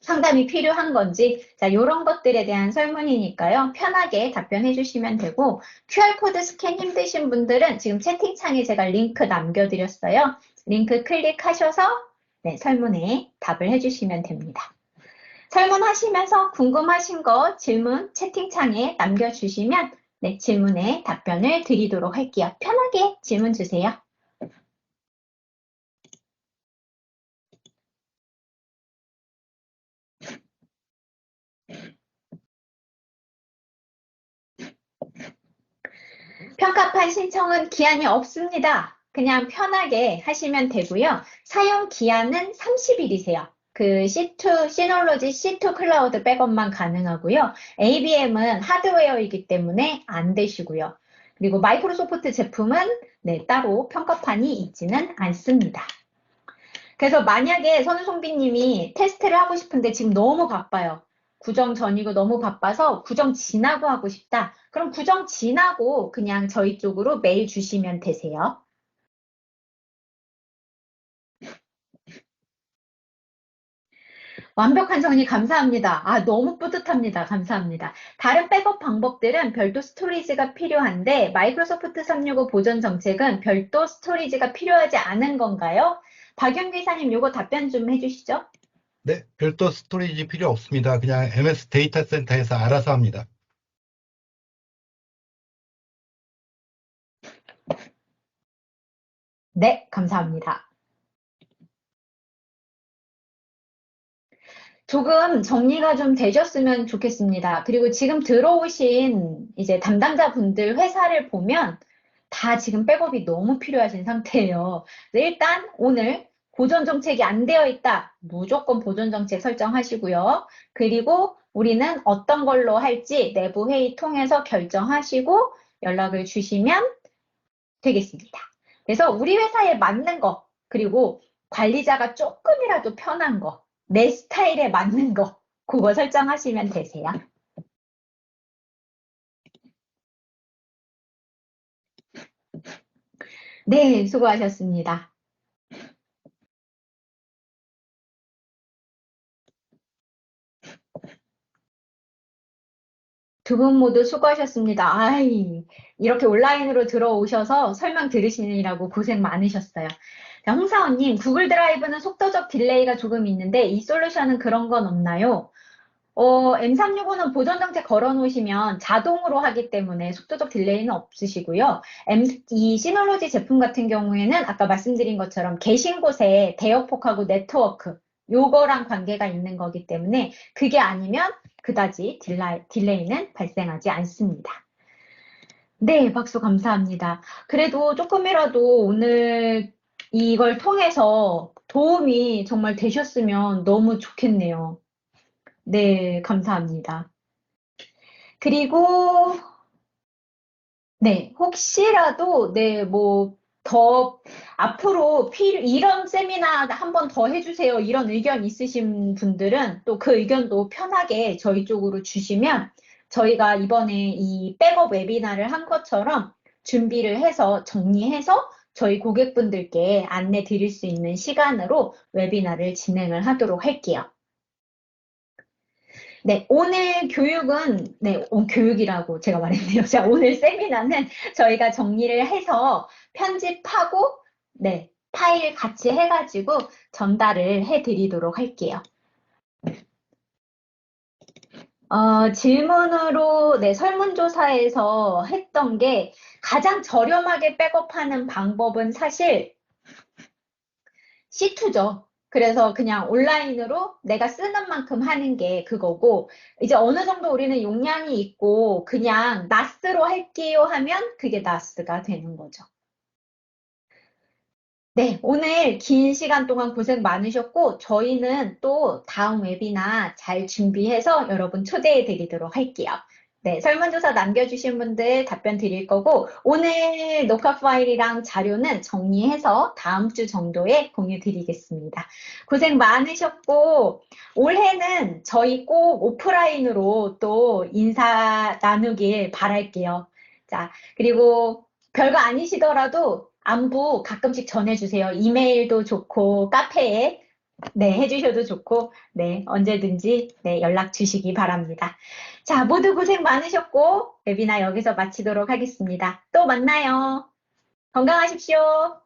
상담이 필요한 건지 자 이런 것들에 대한 설문이니까요. 편하게 답변해 주시면 되고 QR코드 스캔 힘드신 분들은 지금 채팅창에 제가 링크 남겨드렸어요. 링크 클릭하셔서 네, 설문에 답을 해주시면 됩니다. 설문하시면서 궁금하신 거 질문 채팅창에 남겨주시면 네, 질문에 답변을 드리도록 할게요. 편하게 질문 주세요. 평가판 신청은 기한이 없습니다. 그냥 편하게 하시면 되고요. 사용 기한은 30일이세요. 그 C2, 시놀로지 C2 클라우드 백업만 가능하고요. ABM은 하드웨어이기 때문에 안 되시고요. 그리고 마이크로소프트 제품은 네, 따로 평가판이 있지는 않습니다. 그래서 만약에 선우송비님이 테스트를 하고 싶은데 지금 너무 바빠요. 구정 전이고 너무 바빠서 구정 지나고 하고 싶다. 그럼 구정 지나고 그냥 저희 쪽으로 메일 주시면 되세요. 완벽한 정리 감사합니다. 아, 너무 뿌듯합니다. 감사합니다. 다른 백업 방법들은 별도 스토리지가 필요한데 마이크로소프트 365 보존 정책은 별도 스토리지가 필요하지 않은 건가요? 박윤 기사님 요거 답변 좀 해주시죠. 네, 별도 스토리지 필요 없습니다. 그냥 MS 데이터 센터에서 알아서 합니다. 네, 감사합니다. 조금 정리가 좀 되셨으면 좋겠습니다. 그리고 지금 들어오신 이제 담당자분들 회사를 보면 다 지금 백업이 너무 필요하신 상태예요. 그래서 일단 오늘 보존 정책이 안 되어 있다. 무조건 보존 정책 설정하시고요. 그리고 우리는 어떤 걸로 할지 내부 회의 통해서 결정하시고 연락을 주시면 되겠습니다. 그래서 우리 회사에 맞는 거, 그리고 관리자가 조금이라도 편한 거, 내 스타일에 맞는 거, 그거 설정하시면 되세요. 네, 수고하셨습니다. 두 분 모두 수고하셨습니다. 아이, 이렇게 온라인으로 들어오셔서 설명 들으시느라고 고생 많으셨어요. 자, 홍사원님, 구글 드라이브는 속도적 딜레이가 조금 있는데 이 솔루션은 그런 건 없나요? M365는 보존 정책 걸어 놓으시면 자동으로 하기 때문에 속도적 딜레이는 없으시고요. 이 시놀로지 제품 같은 경우에는 아까 말씀드린 것처럼 계신 곳에 대역폭하고 네트워크 요거랑 관계가 있는 거기 때문에 그게 아니면 그다지 딜레이는 발생하지 않습니다. 네, 박수 감사합니다. 그래도 조금이라도 오늘 이걸 통해서 도움이 정말 되셨으면 너무 좋겠네요. 네, 감사합니다. 그리고 네, 혹시라도, 네, 뭐, 더, 앞으로 이런 세미나 한 번 더 해주세요. 이런 의견 있으신 분들은 또 그 의견도 편하게 저희 쪽으로 주시면 저희가 이번에 이 백업 웨비나를 한 것처럼 준비를 해서 정리해서 저희 고객분들께 안내 드릴 수 있는 시간으로 웨비나를 진행을 하도록 할게요. 네, 오늘 교육은, 네, 교육이라고 제가 말했네요. 자, 오늘 세미나는 저희가 정리를 해서 편집하고, 네, 파일 같이 해가지고 전달을 해드리도록 할게요. 질문으로, 네, 설문조사에서 했던 게 가장 저렴하게 백업하는 방법은 사실 C2죠. 그래서 그냥 온라인으로 내가 쓰는 만큼 하는 게 그거고, 이제 어느 정도 우리는 용량이 있고, 그냥 나스로 할게요 하면 그게 나스가 되는 거죠. 네, 오늘 긴 시간 동안 고생 많으셨고, 저희는 또 다음 웨비나 잘 준비해서 여러분 초대해 드리도록 할게요. 네, 설문조사 남겨주신 분들 답변 드릴 거고, 오늘 녹화 파일이랑 자료는 정리해서 다음 주 정도에 공유 드리겠습니다. 고생 많으셨고, 올해는 저희 꼭 오프라인으로 또 인사 나누길 바랄게요. 자, 그리고 별거 아니시더라도 안부 가끔씩 전해주세요. 이메일도 좋고, 카페에, 네, 해주셔도 좋고, 네, 언제든지, 네, 연락 주시기 바랍니다. 자, 모두 고생 많으셨고, 웨비나 여기서 마치도록 하겠습니다. 또 만나요. 건강하십시오.